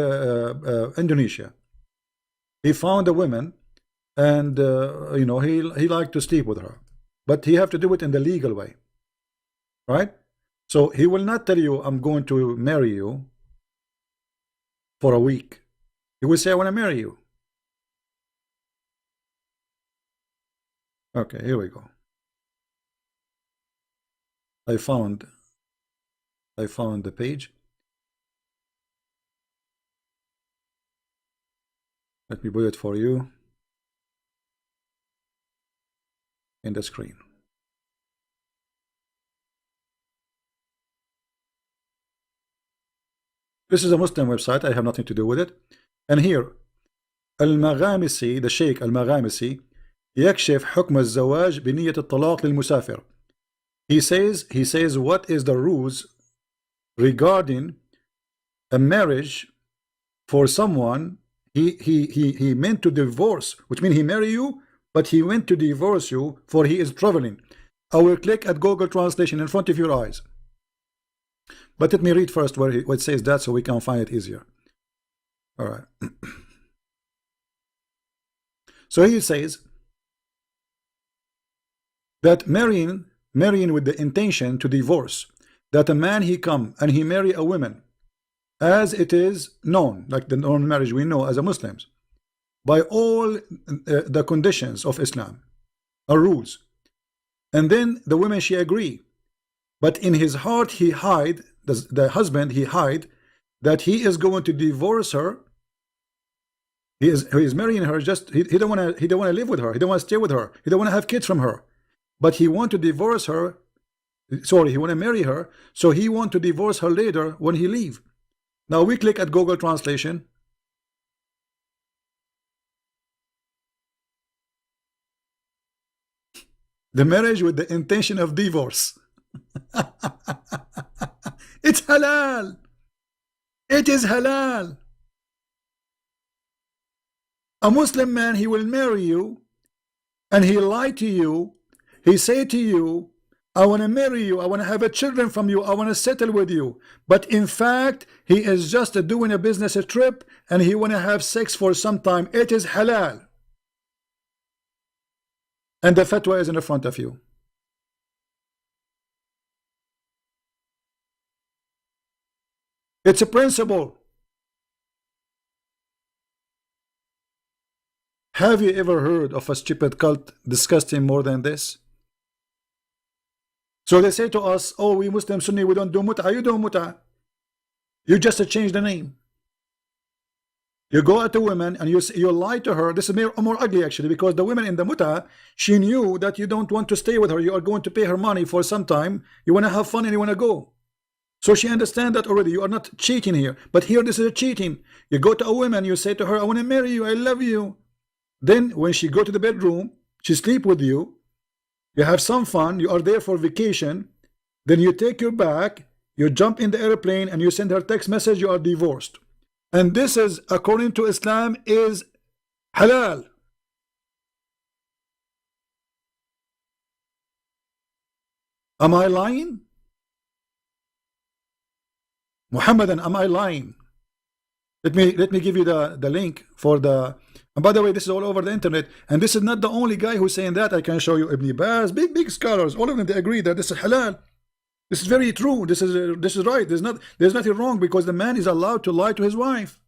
Indonesia. He found a woman, and you know, he liked to sleep with her, but he have to do it in the legal way, right? So he will not tell you, I'm going to marry you for a week. He will say, I want to marry you. Okay, here we go. I found the page. Let me put it for you in the screen. This is a Muslim website. I have nothing to do with it. And here, المغامسي, the Sheikh المغامسي, يكشف حكم الزواج بنية الطلاق للمسافر. He says what is the rules regarding a marriage for someone he meant to divorce, which means he marry you, but he went to divorce you for he is traveling. I will click at Google Translation in front of your eyes. But let me read first where it says that so we can find it easier. All right. So he says that marrying with the intention to divorce, that a man he come and he marry a woman as it is known, like the known marriage we know as a Muslims, by all the conditions of Islam or rules, and then the woman she agree, but in his heart he hide, the husband he hide that he is going to divorce her. He is marrying her, just he don't want to live with her, he don't want to stay with her, he don't want to have kids from her, but he want to divorce her. Sorry, he want to marry her, so he want to divorce her later when he leave. Now we click at Google Translation. The marriage with the intention of divorce. It's halal. It is halal. A Muslim man, he will marry you and he lie to you. He say to you, I want to marry you, I want to have a children from you, I want to settle with you. But in fact, he is just doing a business trip and he want to have sex for some time. It is halal. And the fatwa is in the front of you. It's a principle. Have you ever heard of a stupid cult disgusting more than this? So they say to us, oh, we Muslim Sunni, we don't do mut'ah. You do mut'ah. You just change the name. You go at a woman and you lie to her. This is more ugly actually, because the woman in the mut'ah, she knew that you don't want to stay with her. You are going to pay her money for some time. You want to have fun and you want to go. So she understands that already. You are not cheating here. But here this is a cheating. You go to a woman, you say to her, I want to marry you, I love you. Then when she go to the bedroom, she sleep with you. You have some fun. You are there for vacation. Then you take your bag, you jump in the airplane, and you send her text message. You are divorced. And this is, according to Islam, is halal. Am I lying? Muhammadan, am I lying? Let me give you the link for the. And by the way, this is all over the internet, and this is not the only guy who's saying that. I can show you Ibn Baz, big scholars, all of them, they agree that this is halal. This is very true. This is right. There's nothing wrong, because the man is allowed to lie to his wife.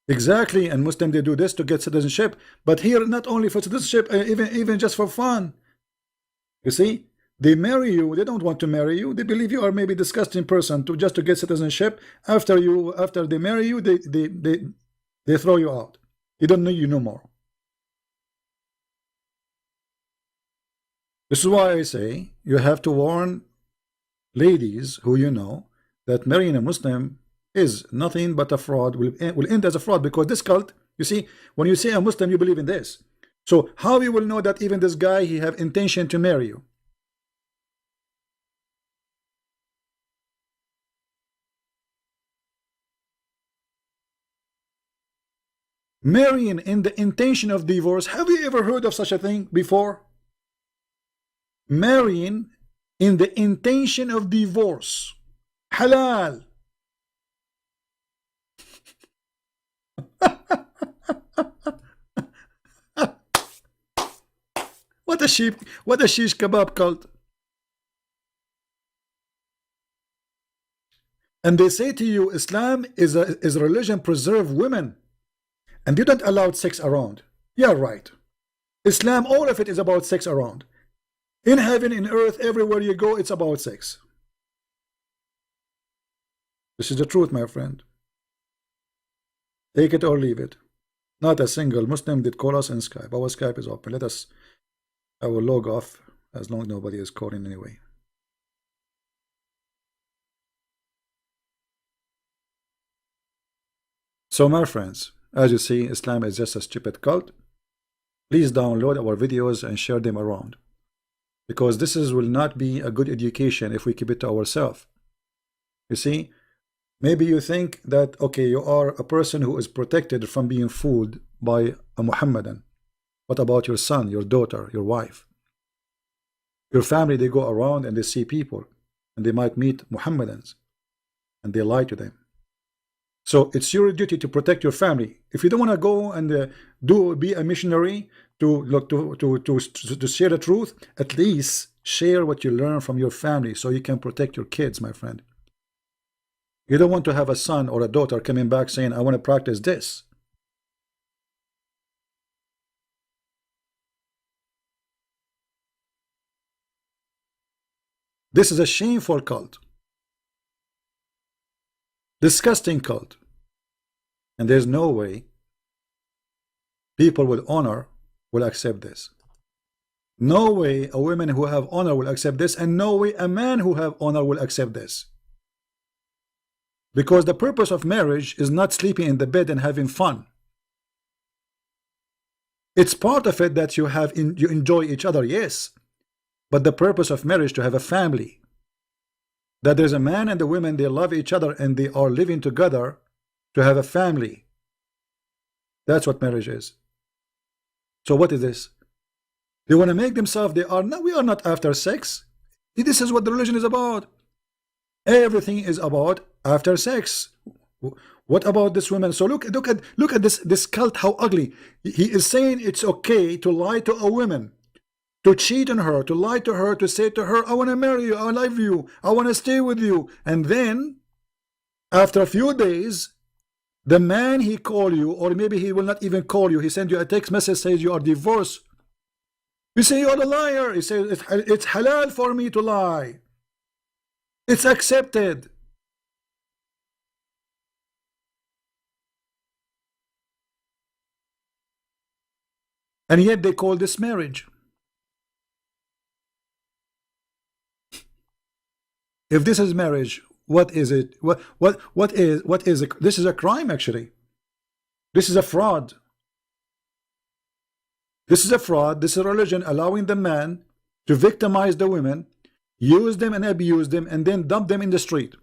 Exactly, and Muslim, they do this to get citizenship, but here not only for citizenship, even just for fun. You see, they marry you. They don't want to marry you. They believe you are maybe a disgusting person just to get citizenship. After they marry you, they throw you out. They don't need you no more. This is why I say you have to warn ladies who you know that marrying a Muslim is nothing but a fraud, will end as a fraud, because this cult, you see, when you say a Muslim, you believe in this. So how you will know that even this guy, he have intention to marry you? Marrying in the intention of divorce. Have you ever heard of such a thing before? Marrying in the intention of divorce. Halal. What a shish kebab cult. And they say to you, Islam is a religion preserve women, and you don't allow sex around. Yeah, right. Islam, all of it is about sex around. In heaven, in earth, everywhere you go, it's about sex. This is the truth, my friend. Take it or leave it. Not a single Muslim did call us in Skype. Our Skype is open. I will log off as long as nobody is calling anyway. So my friends, as you see, Islam is just a stupid cult. Please download our videos and share them around, because this will not be a good education if we keep it to ourselves. You see, maybe you think that, okay, you are a person who is protected from being fooled by a Muhammadan. What about your son, your daughter, your wife? Your family, they go around and they see people, and they might meet Muhammadans, and they lie to them. So it's your duty to protect your family. If you don't want to go and be a missionary to share the truth, at least share what you learn from your family so you can protect your kids, my friend. You don't want to have a son or a daughter coming back saying, I want to practice this. This is a shameful cult. Disgusting cult. And there's no way people with honor will accept this. No way a woman who have honor will accept this, and no way a man who have honor will accept this. Because the purpose of marriage is not sleeping in the bed and having fun. It's part of it that you enjoy each other, yes. But the purpose of marriage to have a family. That there's a man and a woman, they love each other and they are living together to have a family. That's what marriage is. So what is this? They want to make themselves, we are not after sex. This is what the religion is about. Everything is about after sex. What about this woman? So look at this cult, how ugly. He is saying it's okay to lie to a woman, to cheat on her, to lie to her, to say to her, I want to marry you, I love you, I want to stay with you. And then after a few days, the man he call you, or maybe he will not even call you, he send you a text message, says you are divorced. You say you're a liar. He says it's halal for me to lie. It's accepted. And yet they call this marriage. If this is marriage, what is it? What is it? This is a crime, actually. This is a fraud. This is a fraud. This is a religion allowing the man to victimize the women, use them and abuse them, and then dump them in the street.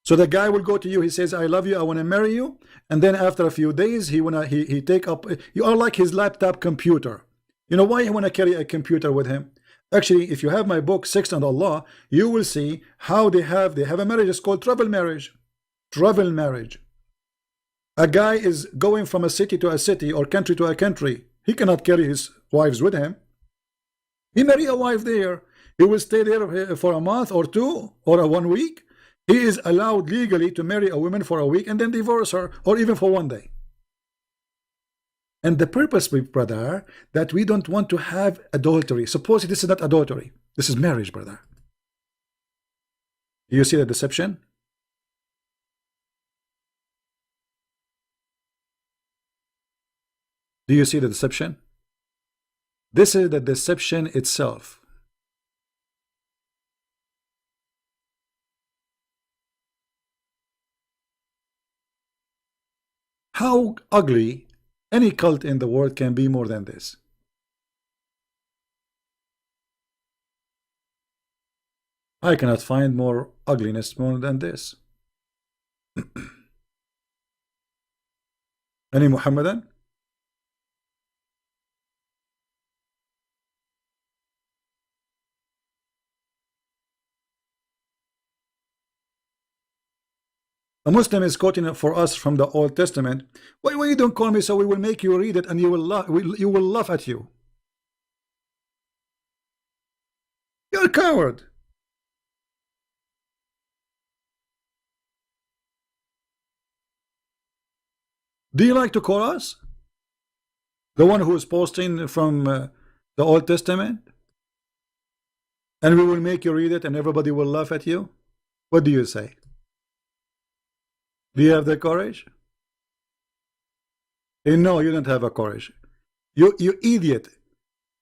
So the guy will go to you, he says, I love you, I want to marry you, and then after a few days he take up, you are like his laptop computer. You know why he want to carry a computer with him? Actually, if you have my book Sex and Allah, you will see how they have a marriage. It's called travel marriage. Travel marriage. A guy is going from a city to a city or country to a country. He cannot carry his wives with him. He marry a wife there. He will stay there for a month or two or 1 week. He is allowed legally to marry a woman for a week and then divorce her, or even for 1 day. And the purpose, brother, that we don't want to have adultery. Suppose this is not adultery. This is marriage, brother. Do you see the deception? Do you see the deception? This is the deception itself. How ugly any cult in the world can be more than this? I cannot find more ugliness more than this. Any Muhammadan? A Muslim is quoting for us from the Old Testament. Why you don't call me so we will make you read it and you will laugh, you will laugh at you. You're a coward. Do you like to call us? The one who is posting from the Old Testament? And we will make you read it and everybody will laugh at you? What do you say? Do you have the courage? No, you don't have a courage. You idiot.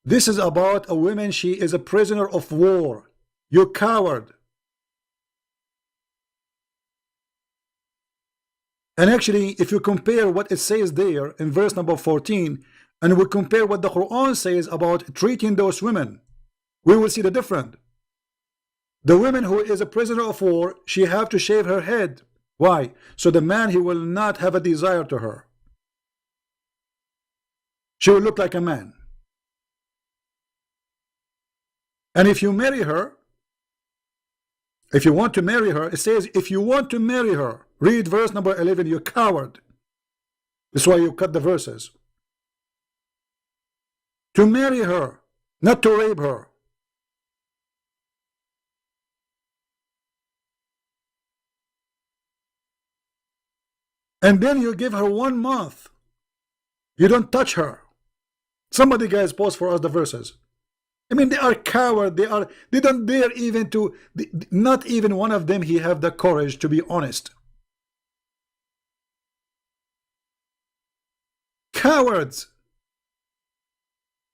This is about a woman. She is a prisoner of war. You coward. And actually, if you compare what it says there in verse number 14, and we compare what the Quran says about treating those women, we will see the difference. The woman who is a prisoner of war, she have to shave her head. Why? So the man, he will not have a desire to her. She will look like a man. And if you marry her, if you want to marry her, it says if you want to marry her, read verse number 11, you coward. That's why you cut the verses. To marry her, not to rape her. And then you give her 1 month. You don't touch her. Somebody, guys, post for us the verses. I mean, they are coward. They don't dare even to, not even one of them, he have the courage to be honest. Cowards.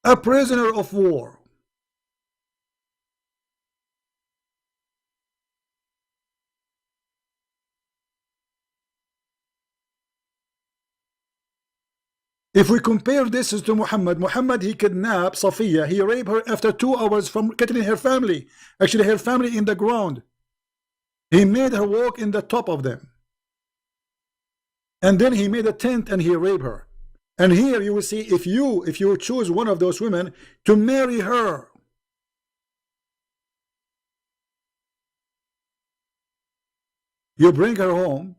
A prisoner of war. If we compare this to Muhammad, he kidnapped Safiya. He raped her after 2 hours from killing her family. Actually, her family in the ground. He made her walk in the top of them. And then he made a tent and he raped her. And here you will see, if you choose one of those women to marry her, you bring her home,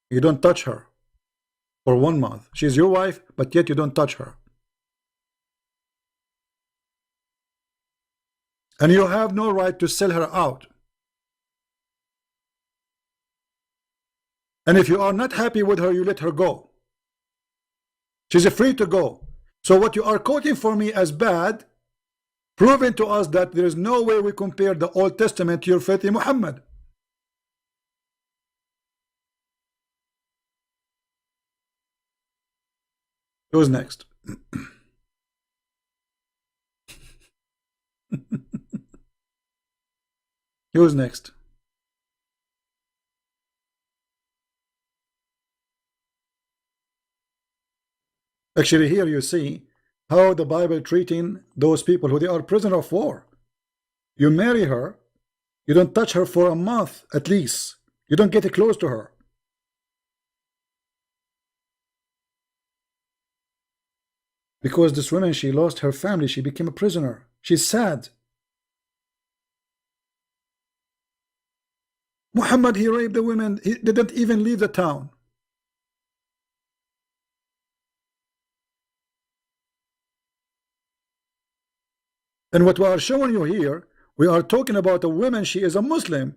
you don't touch her. For 1 month. She's your wife, but yet you don't touch her. And you have no right to sell her out. And if you are not happy with her, you let her go. She's free to go. So what you are quoting for me as bad, proving to us that there is no way we compare the Old Testament to your filthy Muhammad. Who's next? Who's next? Actually, here you see how the Bible treating those people who they are prisoner of war. You marry her, you don't touch her for a month at least. You don't get close to her. Because this woman, she lost her family, she became a prisoner. She's sad. Muhammad, he raped the women, he didn't even leave the town. And what we are showing you here, we are talking about a woman, she is a Muslim,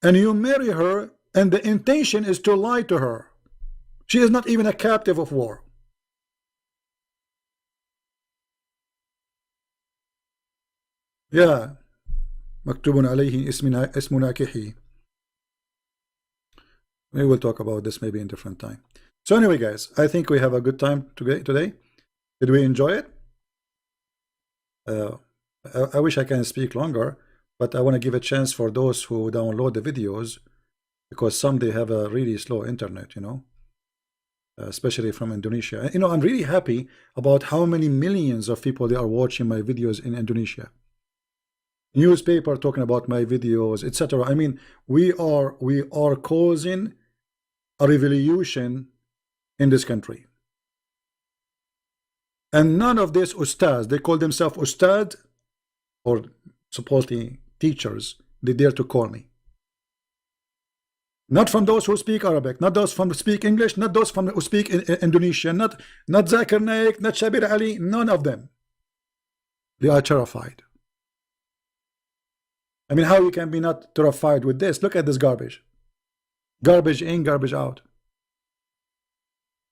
and you marry her, and the intention is to lie to her. She is not even a captive of war. Yeah. مكتوب عليه اسم ناكحي. We will talk about this maybe in different time. So anyway, guys, I think we have a good time today. Did we enjoy it? I wish I can speak longer, but I want to give a chance for those who download the videos, because some they have a really slow internet, you know. especially from Indonesia. You know, I'm really happy about how many millions of people they are watching my videos in Indonesia. Newspaper talking about my videos, etc. I mean, we are causing a revolution in this country. And none of these ustads, they call themselves ustad, or supposedly teachers, they dare to call me. Not from those who speak Arabic, not those from speak English, not those from who speak Indonesian, not Zakir Naik, not Shabir Ali, none of them. They are terrified. I mean, how you can be not terrified with this? Look at this garbage. Garbage in, garbage out.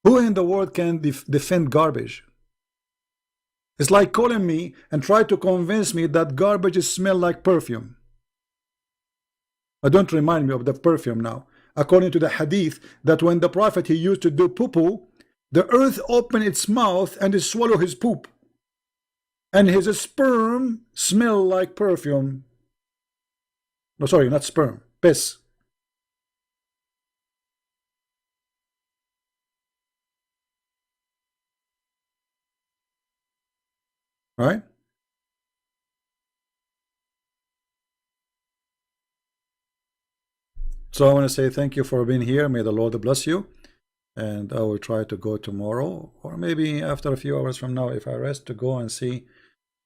Who in the world can defend garbage? It's like calling me and try to convince me that garbage smell like perfume. Don't remind me of the perfume now. According to the hadith, that when the Prophet he used to do poo-poo, the earth opened its mouth and it swallowed his poop. And his sperm smell like perfume. No, sorry, not sperm, piss. Right? So I want to say thank you for being here. May the Lord bless you. And I will try to go tomorrow, or maybe after a few hours from now, if I rest, to go and see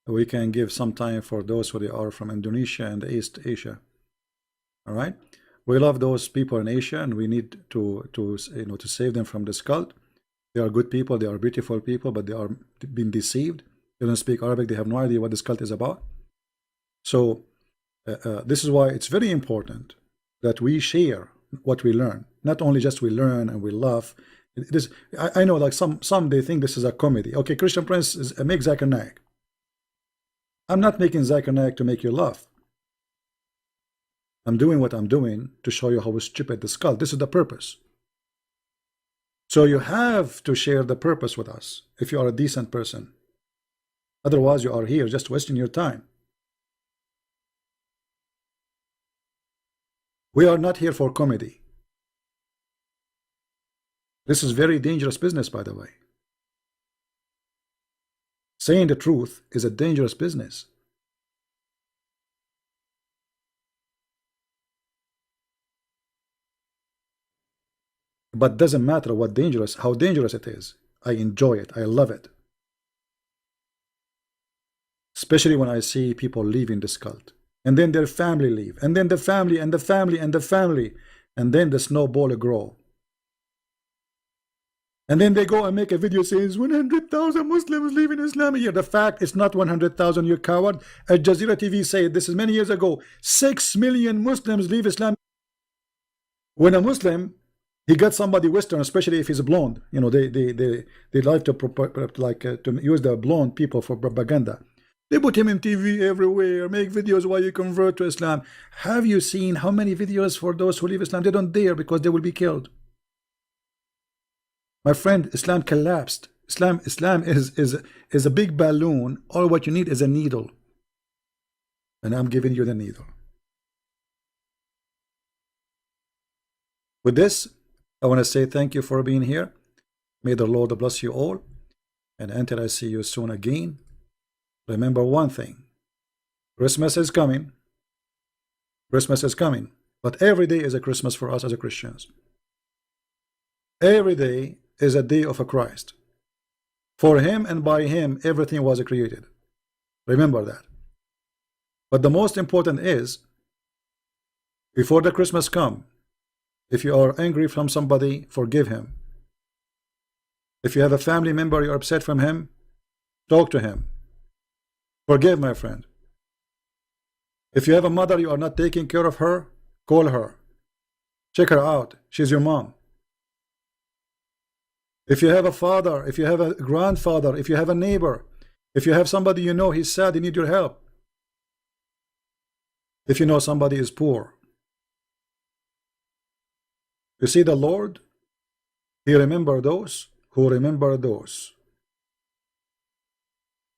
we can give some time for those who they are from Indonesia and East Asia. All right, we love those people in Asia, and we need to to save them from this cult. They are good people, they are beautiful people, but they are being deceived. They don't speak Arabic, they have no idea what this cult is about. So this is why it's very important that we share what we learn. Not only just we learn and we laugh. This, I know, like some they think this is a comedy. Okay, Christian Prince is make Zakir Naik. I'm not making Zakir Naik to make you laugh. I'm doing what I'm doing to show you how stupid this cult. This is the purpose. So you have to share the purpose with us if you are a decent person. Otherwise, you are here just wasting your time. We are not here for comedy. This is very dangerous business, by the way. Saying the truth is a dangerous business. But doesn't matter how dangerous it is. I enjoy it. I love it. Especially when I see people leaving this cult. And then their family leave. And then the family and the family and the family. And then the snowball grow. And then they go and make a video saying 100,000 Muslims leaving Islam here. The fact it's not 100,000, you coward. Al Jazeera TV said this is many years ago. 6 million Muslims leave Islam. When a Muslim, he got somebody Western, especially if he's blonde. You know, they like to use the blonde people for propaganda. They put him in TV everywhere, make videos while you convert to Islam. Have you seen how many videos for those who leave Islam? They don't dare because they will be killed. My friend, Islam collapsed. Islam is a big balloon. All what you need is a needle. And I'm giving you the needle. With this, I want to say thank you for being here. May the Lord bless you all. And until I see you soon again, remember one thing. Christmas is coming. Christmas is coming. But every day is a Christmas for us as a Christians. Every day is a day of a Christ. For him and by him, everything was created. Remember that. But the most important is, before the Christmas come, if you are angry from somebody, forgive him. If you have a family member you're upset from him, talk to him. Forgive, my friend. If you have a mother you are not taking care of her, call her. Check her out. She's your mom. If you have a father, if you have a grandfather, if you have a neighbor, if you have somebody you know he's sad, he needs your help. If you know somebody is poor. You see, the Lord, he remember those who remember those.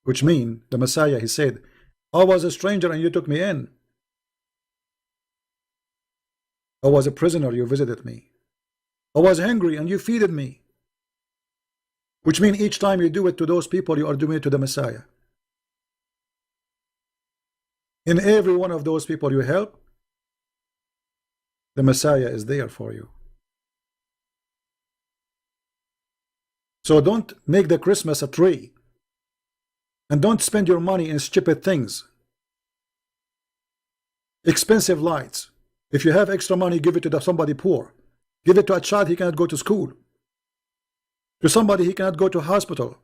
Which mean the Messiah, he said, I was a stranger and you took me in. I was a prisoner, you visited me. I was hungry and you feeded me. Which means each time you do it to those people, you are doing it to the Messiah. In every one of those people you help, the Messiah is there for you. So don't make the Christmas a tree. And don't spend your money in stupid things. Expensive lights. If you have extra money, give it to somebody poor. Give it to a child he cannot go to school. To somebody he cannot go to hospital.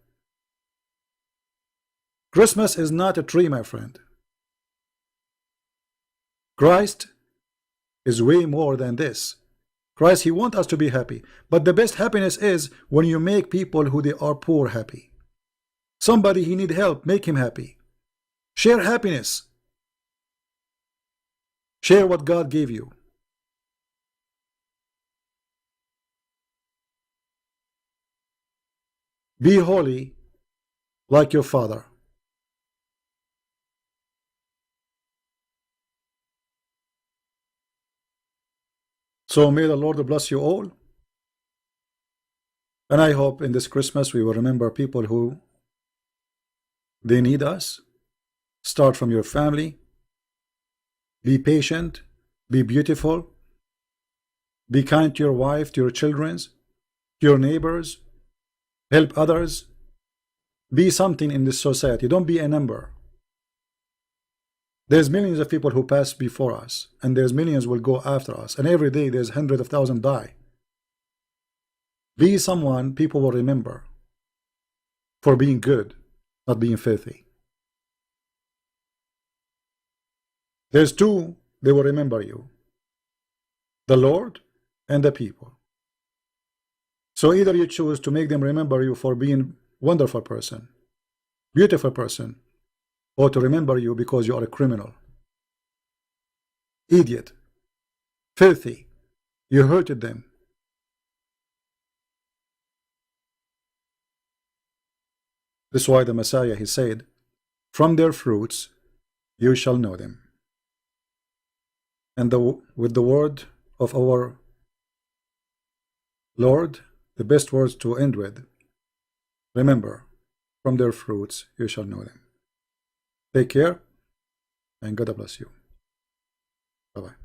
Christmas is not a tree, my friend. Christ is way more than this. Christ, he wants us to be happy. But the best happiness is when you make people who they are poor happy. Somebody he need help, make him happy. Share happiness. Share what God gave you. Be holy like your Father. So may the Lord bless you all. And I hope in this Christmas we will remember people who they need us. Start from your family. Be patient. Be beautiful. Be kind to your wife, to your children, to your neighbors. Help others. Be something in this society. Don't be a number. There's millions of people who pass before us, and there's millions will go after us, and every day there's hundreds of thousands die. Be someone people will remember for being good, not being filthy. There's two, they will remember you: the Lord and the people. So either you choose to make them remember you for being wonderful person, beautiful person, or to remember you because you are a criminal, idiot, filthy, you hurted them. This is why the Messiah, he said, from their fruits you shall know them. And with the word of our Lord, the best words to end with, remember, from their fruits you shall know them. Take care, and God bless you. Bye-bye.